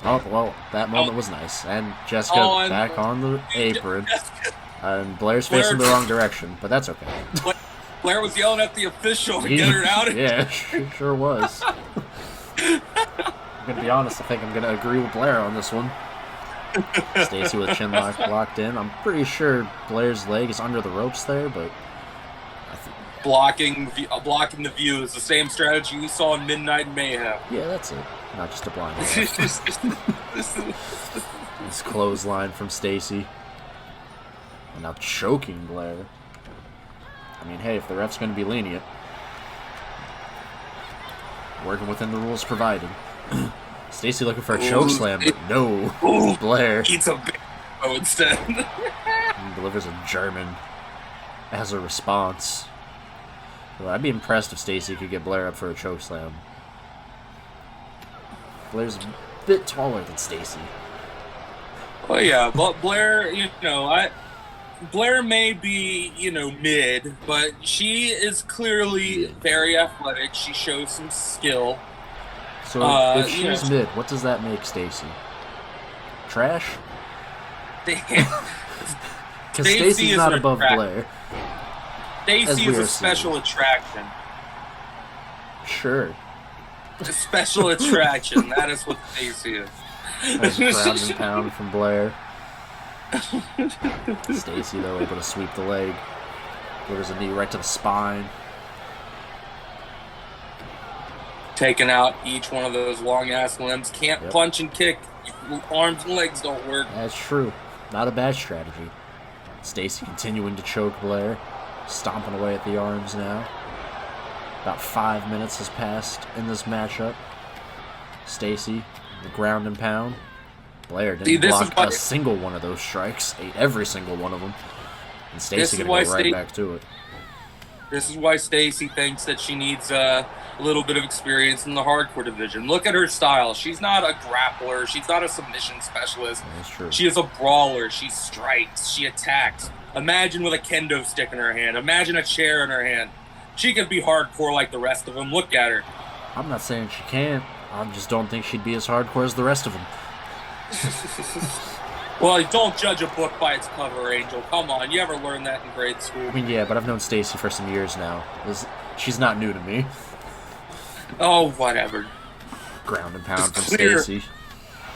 Oh, well, that moment was nice. And Jessica back on the apron. And Blair's facing the wrong direction, but that's okay. Blair was yelling at the official to get her out of here. Yeah, sure was. I'm gonna be honest, I think I'm gonna agree with Blair on this one. Stacy with chin lock locked in. I'm pretty sure Blair's leg is under the ropes there, but blocking the view is the same strategy we saw in Midnight Mayhem. Yeah, that's it. Not just a blind. This clothesline from Stacy. And now choking Blair. I mean, hey, if the ref's going to be lenient, working within the rules provided. Stacy looking for a choke slam, but no. Blair eats a big instead. And delivers a German as a response. Well, I'd be impressed if Stacy could get Blair up for a choke slam. Blair's a bit taller than Stacy. Oh yeah, but Blair, Blair may be, mid, but she is clearly very athletic. She shows some skill. So if she's mid, what does that make Stacy? Trash? Because Stacy's not above Blair. Stacy is a special attraction. Sure. A special attraction. That is what Stacy is. Nice ground and pound from Blair. Stacy, though, able to sweep the leg. Delivers a knee right to the spine. Taking out each one of those long-ass limbs. Can't punch and kick. Arms and legs don't work. That's true. Not a bad strategy. Stacy continuing to choke Blair. Stomping away at the arms now. About 5 minutes has passed in this matchup. Stacy, the ground and pound. Blair didn't block a single one of those strikes. Ate every single one of them. And Stacy gonna go right back to it. This is why Stacy thinks that she needs a little bit of experience in the hardcore division. Look at her style. She's not a grappler. She's not a submission specialist. That's true. She is a brawler. She strikes. She attacks. Imagine with a kendo stick in her hand. Imagine a chair in her hand. She could be hardcore like the rest of them. Look at her. I'm not saying she can't. I just don't think she'd be as hardcore as the rest of them. Well, don't judge a book by its cover, Angel. Come on, you ever learned that in grade school? I mean, yeah, but I've known Stacy for some years now. She's not new to me. Oh, whatever. Ground and pound from Stacy.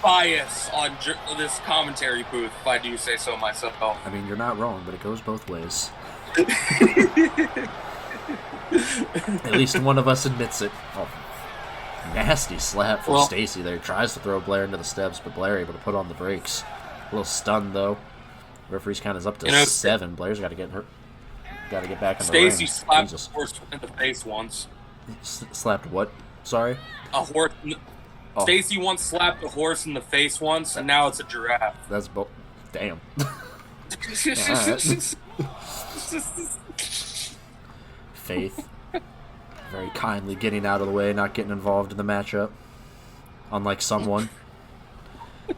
Bias on this commentary booth, if I do say so myself. I mean, you're not wrong, but it goes both ways. At least one of us admits it. Oh, nasty slap from Stacy there. Tries to throw Blair into the steps, but Blair able to put on the brakes. A little stunned though. Referee's count is up to 7. Blair's got to get hurt. Got to get back in the ring. Stacy slapped a horse in the face once. Slapped what? Sorry? A horse. Oh. Stacy once slapped a horse in the face once, and now it's a giraffe. That's damn. Faith. Very kindly getting out of the way, not getting involved in the matchup. Unlike someone.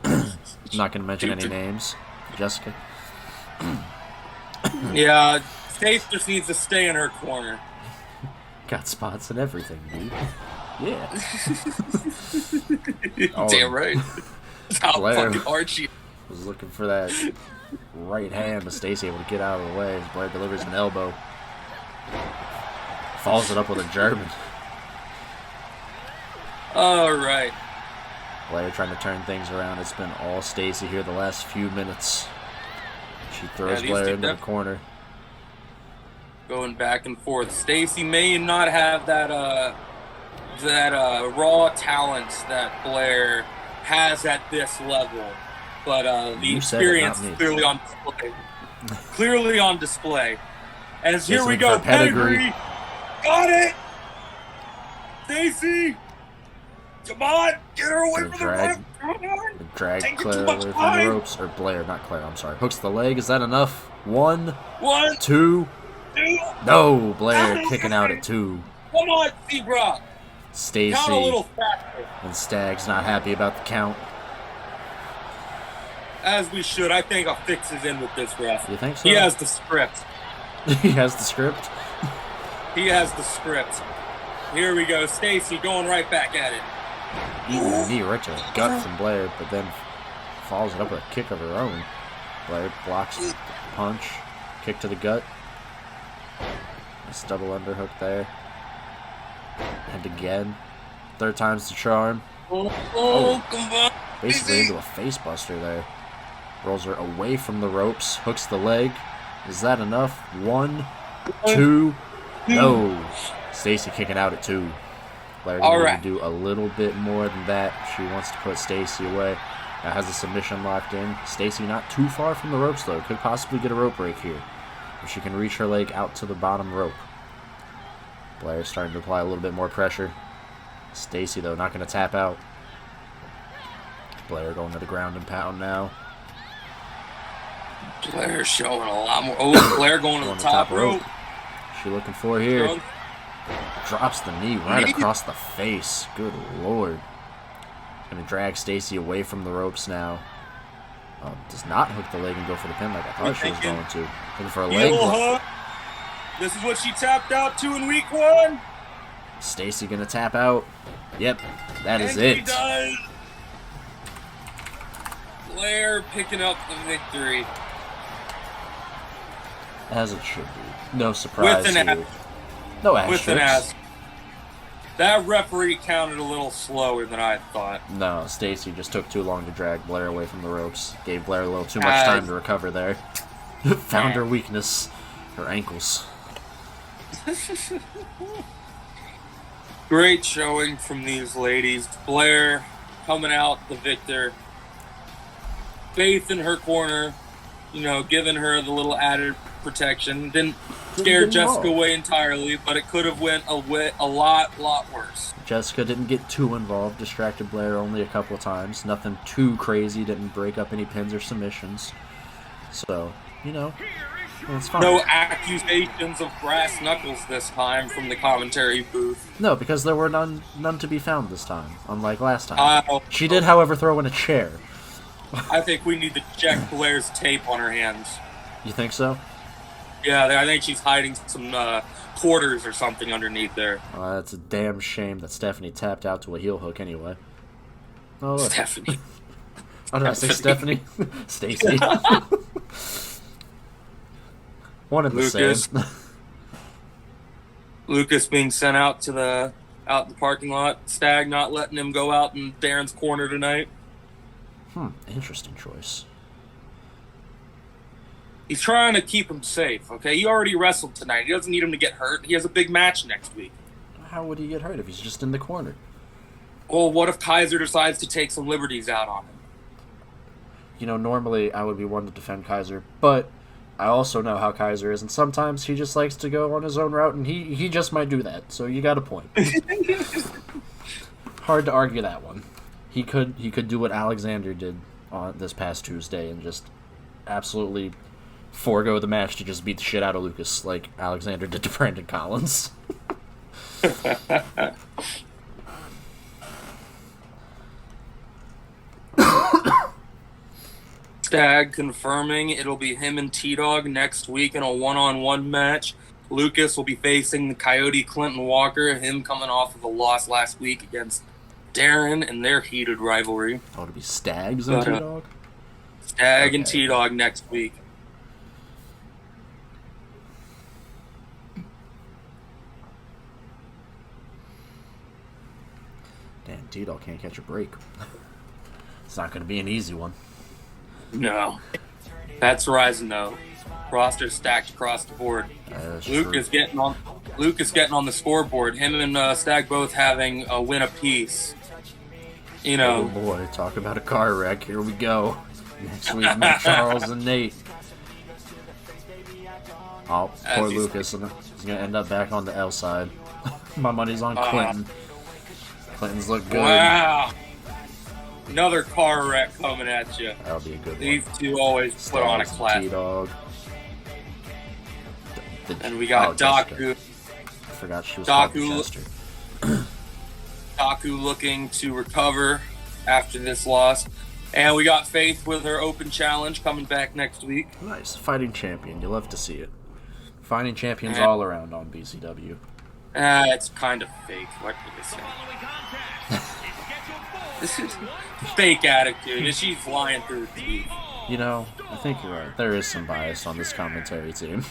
I'm not going to mention any names. Jessica. Yeah, Faith just needs to stay in her corner. Got spots and everything, dude. Yeah. Damn right. How fucking hard she was looking for that right hand, but Stacy able to get out of the way as Blair delivers an elbow. Follows it up with a German. All right. Blair trying to turn things around. It's been all Stacy here the last few minutes. She throws Blair into the corner. Going back and forth. Stacy may not have that raw talent that Blair has at this level, but the experience is clearly on display. Clearly on display. As here we go, pedigree. Got it! Stacy! Come on! Get her away from the rope! Drag Claire away from the ropes. Or Blair, not Claire, I'm sorry. Hooks the leg. Is that enough? 1, 2. No! Blair kicking out at 2. Come on, Zebra! Stacy count a little faster. And Stag's not happy about the count. As we should. I think a fix is in with this ref. You think so? He has the script. He has the script? He has the script. Here we go. Stacy going right back at it. Eating a knee right to the gut from Blair, but then follows it up with a kick of her own. Blair blocks the punch. Kick to the gut. Nice double underhook there. And again. 3rd time's the charm. Oh, come on. Basically into a face buster there. Rolls her away from the ropes. Hooks the leg. Is that enough? 1, 2. No. Stacy kicking out at 2. Blair going to do a little bit more than that. She wants to put Stacy away. Now has the submission locked in. Stacy not too far from the ropes though. Could possibly get a rope break here. If she can reach her leg out to the bottom rope. Blair starting to apply a little bit more pressure. Stacy though not going to tap out. Blair going to the ground and pound now. Blair showing a lot more. Oh, Blair going to the top rope. She looking for here. Drops the knee right across the face. Good lord. Gonna drag Stacy away from the ropes now. Does not hook the leg and go for the pin like I thought she was going to. Looking for a leg hook. This is what she tapped out to in week 1. Stacy gonna tap out. Yep, that is it. She does. Blair picking up the victory. As it should be. No surprise with an here. No asterisks. With an ass. That referee counted a little slower than I thought. No, Stacy just took too long to drag Blair away from the ropes. Gave Blair a little too much time to recover there. Found her weakness. Her ankles. Great showing from these ladies. Blair coming out the victor. Faith in her corner, you know, giving her the little added protection. Didn't scare Jessica away entirely, but it could have went a lot worse. Jessica didn't get too involved. Distracted Blair only a couple of times. Nothing too crazy. Didn't break up any pins or submissions. So, you know, it's fine. No accusations of brass knuckles this time from the commentary booth. No, because there were none to be found this time, unlike last time. She did, however, throw in a chair. I think we need to check Blair's tape on her hands. You think so? Yeah, I think she's hiding some quarters or something underneath there. That's a damn shame that Stephanie tapped out to a heel hook anyway. Oh, look. Stephanie. Oh, did I say Stephanie? Stacy. One and the same. Lucas being sent out to the parking lot. Stag not letting him go out in Darren's corner tonight. Interesting choice. He's trying to keep him safe, okay? He already wrestled tonight. He doesn't need him to get hurt. He has a big match next week. How would he get hurt if he's just in the corner? Well, what if Kaiser decides to take some liberties out on him? You know, normally I would be one to defend Kaiser, but I also know how Kaiser is, and sometimes he just likes to go on his own route, and he just might do that, so you got a point. Hard to argue that one. He could do what Alexander did on this past Tuesday and just absolutely forego the match to just beat the shit out of Lucas like Alexander did to Brandon Collins. Stag confirming it'll be him and T-Dog next week in a one-on-one match. Lucas will be facing the Coyote Clinton Walker, him coming off of a loss last week against Darren in their heated rivalry. Oh, to be Stags and T-Dog? Stag and T-Dog next week. Damn, T-Dog can't catch a break. It's not going to be an easy one. No. That's rising, though. Roster stacked across the board. Luke is getting on the scoreboard. Him and Stag both having a win apiece. You know. Oh boy, talk about a car wreck. Here we go. Next week, Matt Charles and Nate. Oh, poor Lucas. He's going to end up back on the L side. My money's on Clinton. Clinton's look good. Wow. Another car wreck coming at you. That'll be a good one. These two always put on a class. T-Dog. And we got Daku. I forgot she was called Chester. Daku looking to recover after this loss. And we got Faith with her open challenge coming back next week. Nice. Fighting champion. You love to see it. Fighting champions all around on BCW. It's kind of fake. What did I say? This is fake attitude. She's flying through the teeth. You know, I think you're right. There is some bias on this commentary team.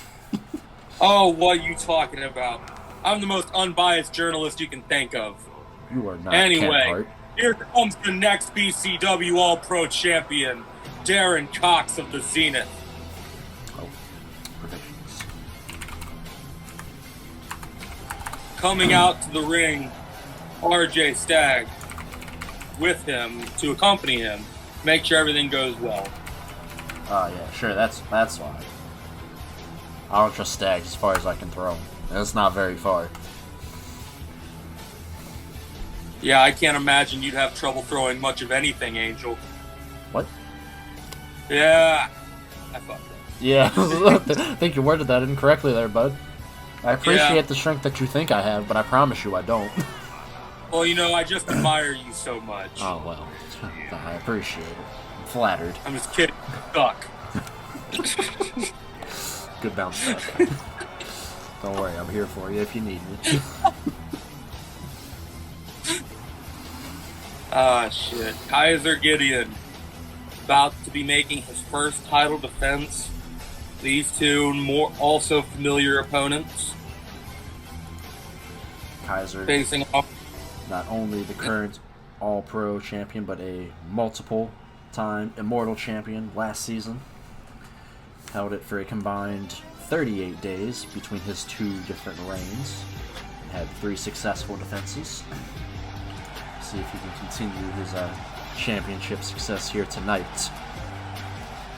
Oh, what are you talking about? I'm the most unbiased journalist you can think of. You are not. Anyway, here comes the next BCW All-Pro champion, Darren COX of the Zenith. Oh, predictions. Coming out to the ring, RJ Stagg with him to accompany him, make sure everything goes well. Oh yeah, sure. That's why. I don't trust Stags as far as I can throw him. And it's not very far. Yeah, I can't imagine you'd have trouble throwing much of anything, Angel. What? Yeah. I fucked up. Yeah, I think you worded that incorrectly there, bud. I appreciate the strength that you think I have, but I promise you I don't. Well, you know, I just admire you so much. Oh, well. I appreciate it. I'm flattered. I'm just kidding. Suck. Good bounce back. Don't worry, I'm here for you if you need me. Shit. Kaiser Gideon about to be making his first title defense. These two more also familiar opponents. Kaiser facing off. Not only the current All-Pro champion, but a multiple-time Immortal champion last season. Held it for a combined 38 days between his two different reigns. Had 3 successful defenses. See if he can continue his championship success here tonight.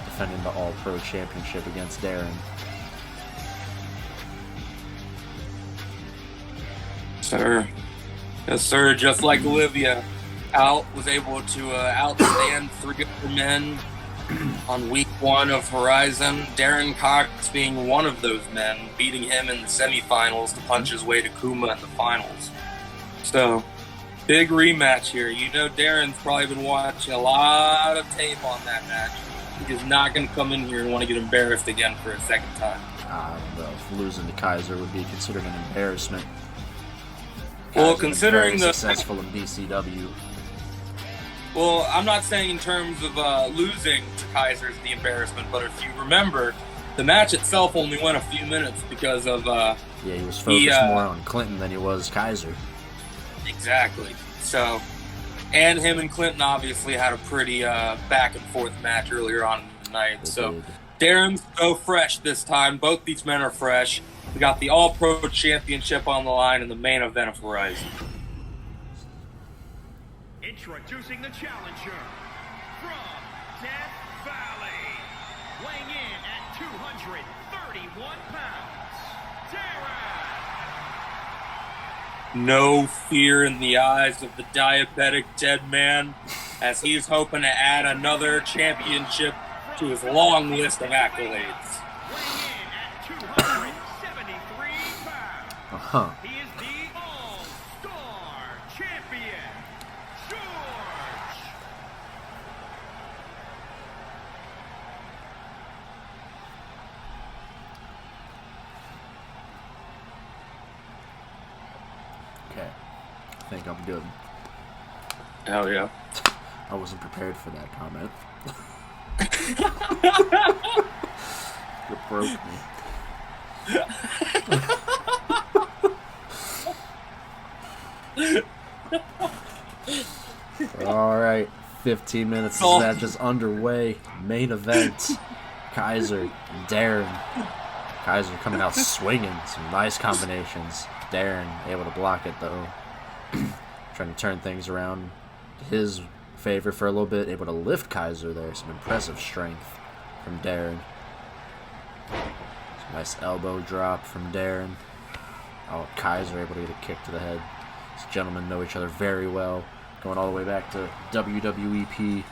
Defending the All-Pro championship against Darren. Sir. Yes, sir. Just like Olivia, was able to outstand 3 other men on week 1 of Horizon. Darren COX being one of those men, beating him in the semifinals to punch his way to Kuma in the finals. So, big rematch here. You know Darren's probably been watching a lot of tape on that match. He's not going to come in here and want to get embarrassed again for a second time. Losing to Kaiser would be considered an embarrassment. Well, considering the successful in BCW. Well, I'm not saying in terms of losing to Kaiser is the embarrassment, but if you remember, the match itself only went a few minutes because of he was focused more on Clinton than he was Kaiser. Exactly. So, and him and Clinton obviously had a pretty back and forth match earlier on in the night. So, Darren's so fresh this time. Both these men are fresh. We got the All-Pro Championship on the line in the main event of Horizon. Introducing the challenger from Death Valley, weighing in at 231 pounds, Darren. No fear in the eyes of the diabetic dead man, as he's hoping to add another championship to his long list of accolades. Weighing in at 273 pounds, he is the All-Star Champion, George. Okay. I think I'm good. Hell yeah. I wasn't prepared for that comment. It broke me. Alright, 15 minutes. This match is underway. Main event. KAISER and Darren. KAISER coming out swinging. Some nice combinations. Darren able to block it though. Trying to turn things around his favor for a little bit. Able to lift KAISER there. Some impressive strength from Darren. Some nice elbow drop from Darren. Oh, KAISER able to get a kick to the head. These gentlemen know each other very well. Going all the way back to WWEP.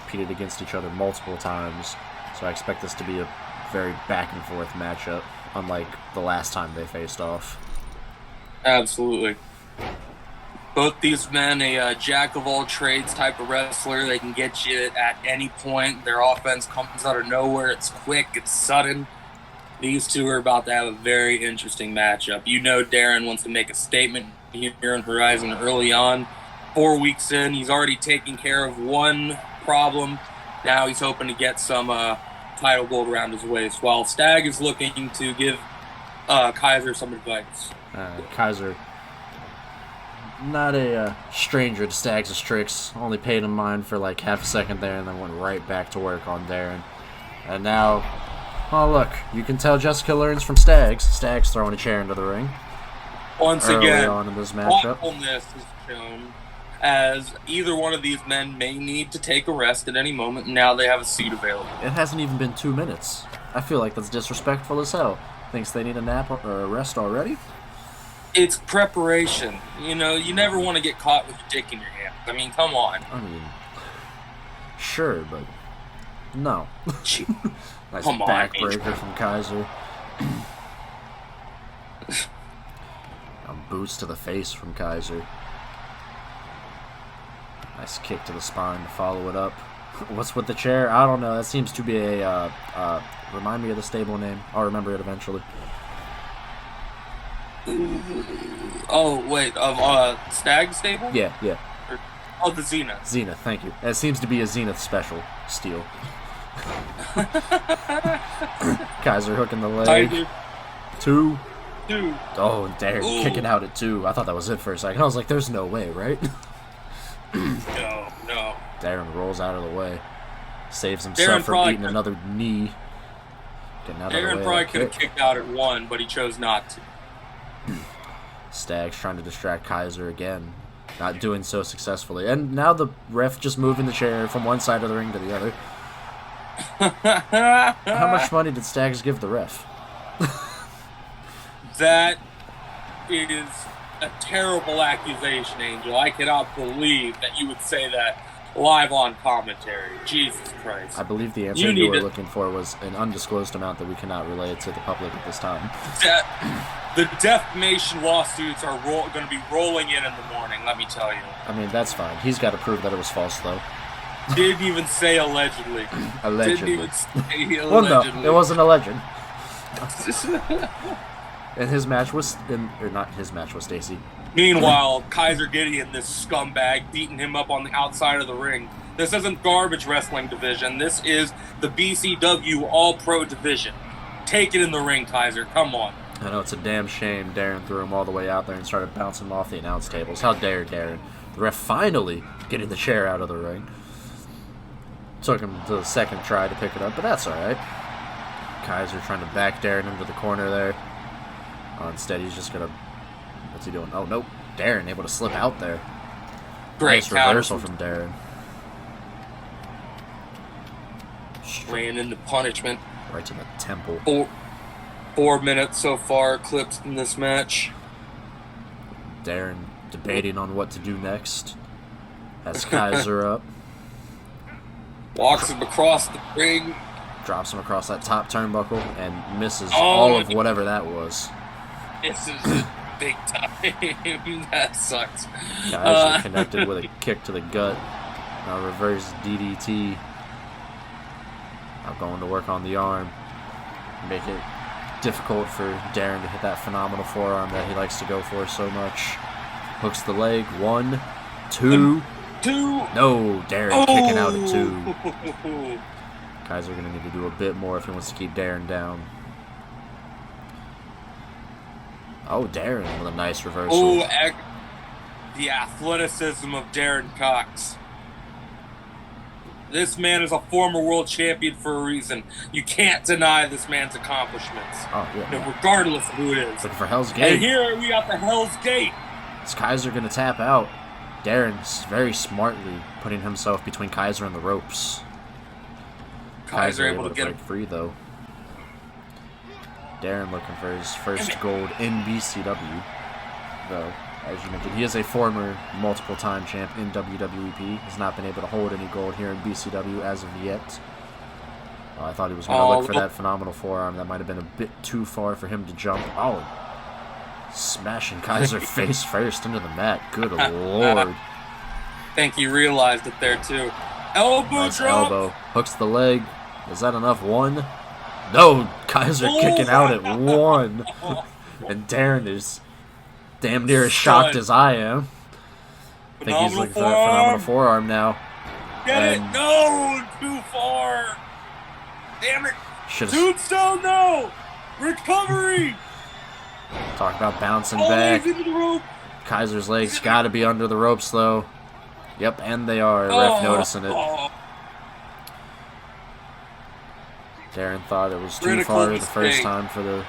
Competed against each other multiple times. So I expect this to be a very back and forth matchup, unlike the last time they faced off. Absolutely. Both these men, a jack-of-all-trades type of wrestler. They can get you at any point. Their offense comes out of nowhere. It's quick. It's sudden. These two are about to have a very interesting matchup. You know Darren wants to make a statement here in Horizon early on. 4 weeks in, he's already taken care of one problem. Now he's hoping to get some title gold around his waist, while Stag is looking to give KAISER some advice. KAISER, not a stranger to Stag's tricks. Only paid him mine for like half a second there and then went right back to work on Darren. And now, oh look, you can tell Jessica learns from Stag's. Stag's throwing a chair into the ring. Once early again, on in this matchup. thoughtfulness is shown, as either one of these men may need to take a rest at any moment, and now they have a seat available. It hasn't even been 2 minutes. I feel like that's disrespectful as hell. Thinks they need a nap or a rest already? It's preparation. You know, you never want to get caught with your dick in your hand. I mean, come on. I mean, sure, but no. Nice Come on, backbreaker from KAISER. Boots to the face from KAISER. Nice kick to the spine to follow it up. What's with the chair? I don't know. That seems to be a remind me of the stable name. I'll remember it eventually. Oh wait, of Stag stable? Yeah. Oh, the Zenith. Zenith, thank you. It seems to be a Zenith special steel. KAISER hooking the leg. Tiger. Two. Dude. Oh, and Darren kicking out at 2. I thought that was it for a second. I was like, there's no way, right? No. Darren rolls out of the way. Saves himself from eating another knee. Getting out of the way. Darren probably could have kicked out at 1, but he chose not to. Stag's trying to distract KAISER again. Not doing so successfully. And now the ref just moving the chair from one side of the ring to the other. How much money did Stags give the ref? That is a terrible accusation, Angel. I cannot believe that you would say that live on commentary. Jesus Christ. I believe the answer you were looking for was an undisclosed amount that we cannot relay to the public at this time. The defamation lawsuits are going to be rolling in the morning, let me tell you. I mean, that's fine. He's got to prove that it was false, though. Didn't even say allegedly. Allegedly. Didn't even say allegedly. Well, no, it wasn't alleged. And his match was, or not his match with Stacy. Meanwhile, KAISER Gideon, this scumbag, beating him up on the outside of the ring. This isn't garbage wrestling division. This is the BCW All-Pro division. Take it in the ring, KAISER. Come on. I know, it's a damn shame Darren threw him all the way out there and started bouncing him off the announce tables. How dare Darren. The ref finally getting the chair out of the ring. Took him to the second try to pick it up, but that's alright. Kaiser trying to back Darren into the corner there. Instead, he's just gonna... What's he doing? Oh, nope. Darren able to slip out there. Great nice reversal from Darren. Ran into punishment. Right to the temple. 4 minutes so far clipped in this match. Darren debating on what to do next. Has Kaiser up. Walks him across the ring. Drops him across that top turnbuckle and misses all of whatever that was. This is big time. That sucks. Kaiser connected with a kick to the gut. Now reverse DDT. Now going to work on the arm. Make it difficult for Darren to hit that phenomenal forearm that he likes to go for so much. Hooks the leg. 1, 2. 2. No, Darren kicking out at 2. Kaiser going to need to do a bit more if he wants to keep Darren down. Oh, Darren with a nice reversal. Oh, the athleticism of Darren Cox. This man is a former world champion for a reason. You can't deny this man's accomplishments. Oh, yeah. Regardless of who it is. Looking for Hell's Gate. And here we got the Hell's Gate. Is Kaiser going to tap out? Darren's very smartly putting himself between Kaiser and the ropes. Kaiser able to break free, though. Darren looking for his first gold in BCW, though. As you mentioned, he is a former multiple-time champ in WWEP. Has not been able to hold any gold here in BCW as of yet. I thought he was going to look for that phenomenal forearm. That might have been a bit too far for him to jump. Oh, smashing Kaiser face first into the mat. Good lord. I think he realized it there, too. Elbow nice drop. Elbow. Hooks the leg. Is that enough? 1? No, Kaiser kicking out at 1. And Darren is damn near as shocked as I am. I think he's looking for that phenomenal forearm now. Get it? No, too far. Damn it. Tombstone, no. Recovery. Talk about bouncing back. Into the rope. Kaiser's legs got to be under the ropes, though. Yep, and they are. Ref noticing it. Darren thought it was too far the first time for the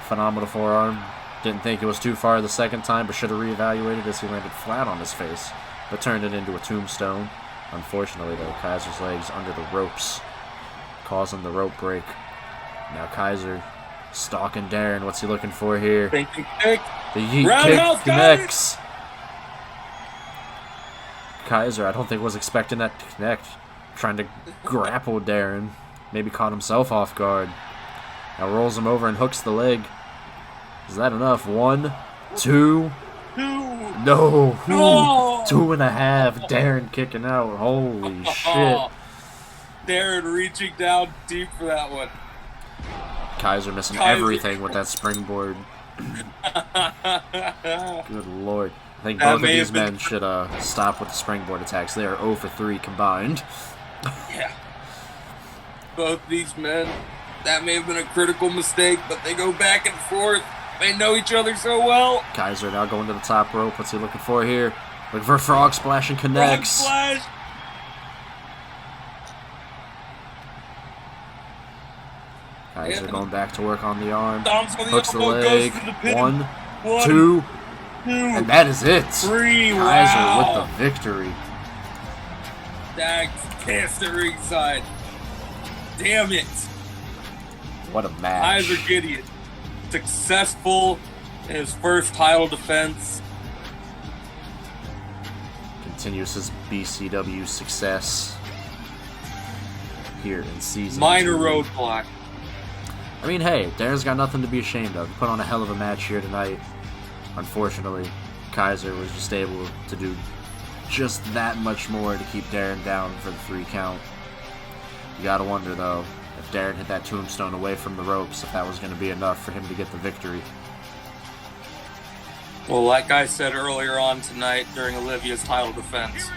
phenomenal forearm. Didn't think it was too far the second time, but should have reevaluated as he landed flat on his face, but turned it into a tombstone. Unfortunately, though, Kaiser's legs under the ropes, causing the rope break. Now Kaiser stalking Darren. What's he looking for here? The yeet kick connects. Kaiser, I don't think was expecting that to connect. Trying to grapple Darren. Maybe caught himself off guard. Now rolls him over and hooks the leg. Is that enough? 1, 2. No. 2.5. Darren kicking out. Holy shit. Darren reaching down deep for that one. Kaiser missing everything with that springboard. Good lord. I think both of these men should stop with the springboard attacks. They are 0 for 3 combined. Yeah. Both these men, that may have been a critical mistake, but they go back and forth. They know each other so well. Kaiser now going to the top rope. What's he looking for here? Looking for a frog splash and connects. Frog splash. Kaiser going back to work on the arm. Hooks the leg. 1, 2. And that is it. 3. Kaiser with the victory. Dags pissed at ringside. Damn it. What a match. Kaiser Gideon, successful in his first title defense. Continues his BCW success here in season 2. Minor roadblock. I mean, hey, Darren's got nothing to be ashamed of. He put on a hell of a match here tonight. Unfortunately, Kaiser was just able to do just that much more to keep Darren down for the 3 count. You gotta wonder, though, if Darren hit that tombstone away from the ropes, if that was going to be enough for him to get the victory. Well, like I said earlier on tonight during Olivia's title defense,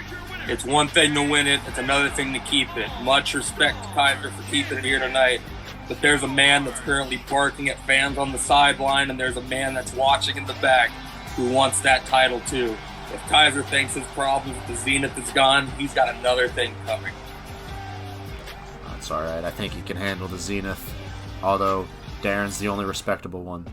it's one thing to win it, it's another thing to keep it. Much respect to Kaiser for keeping it here tonight, but there's a man that's currently barking at fans on the sideline, and there's a man that's watching in the back who wants that title too. If Kaiser thinks his problem with the Zenith is gone, he's got another thing coming. It's alright. I think he can handle the Zenith. Although, Darren's the only respectable one.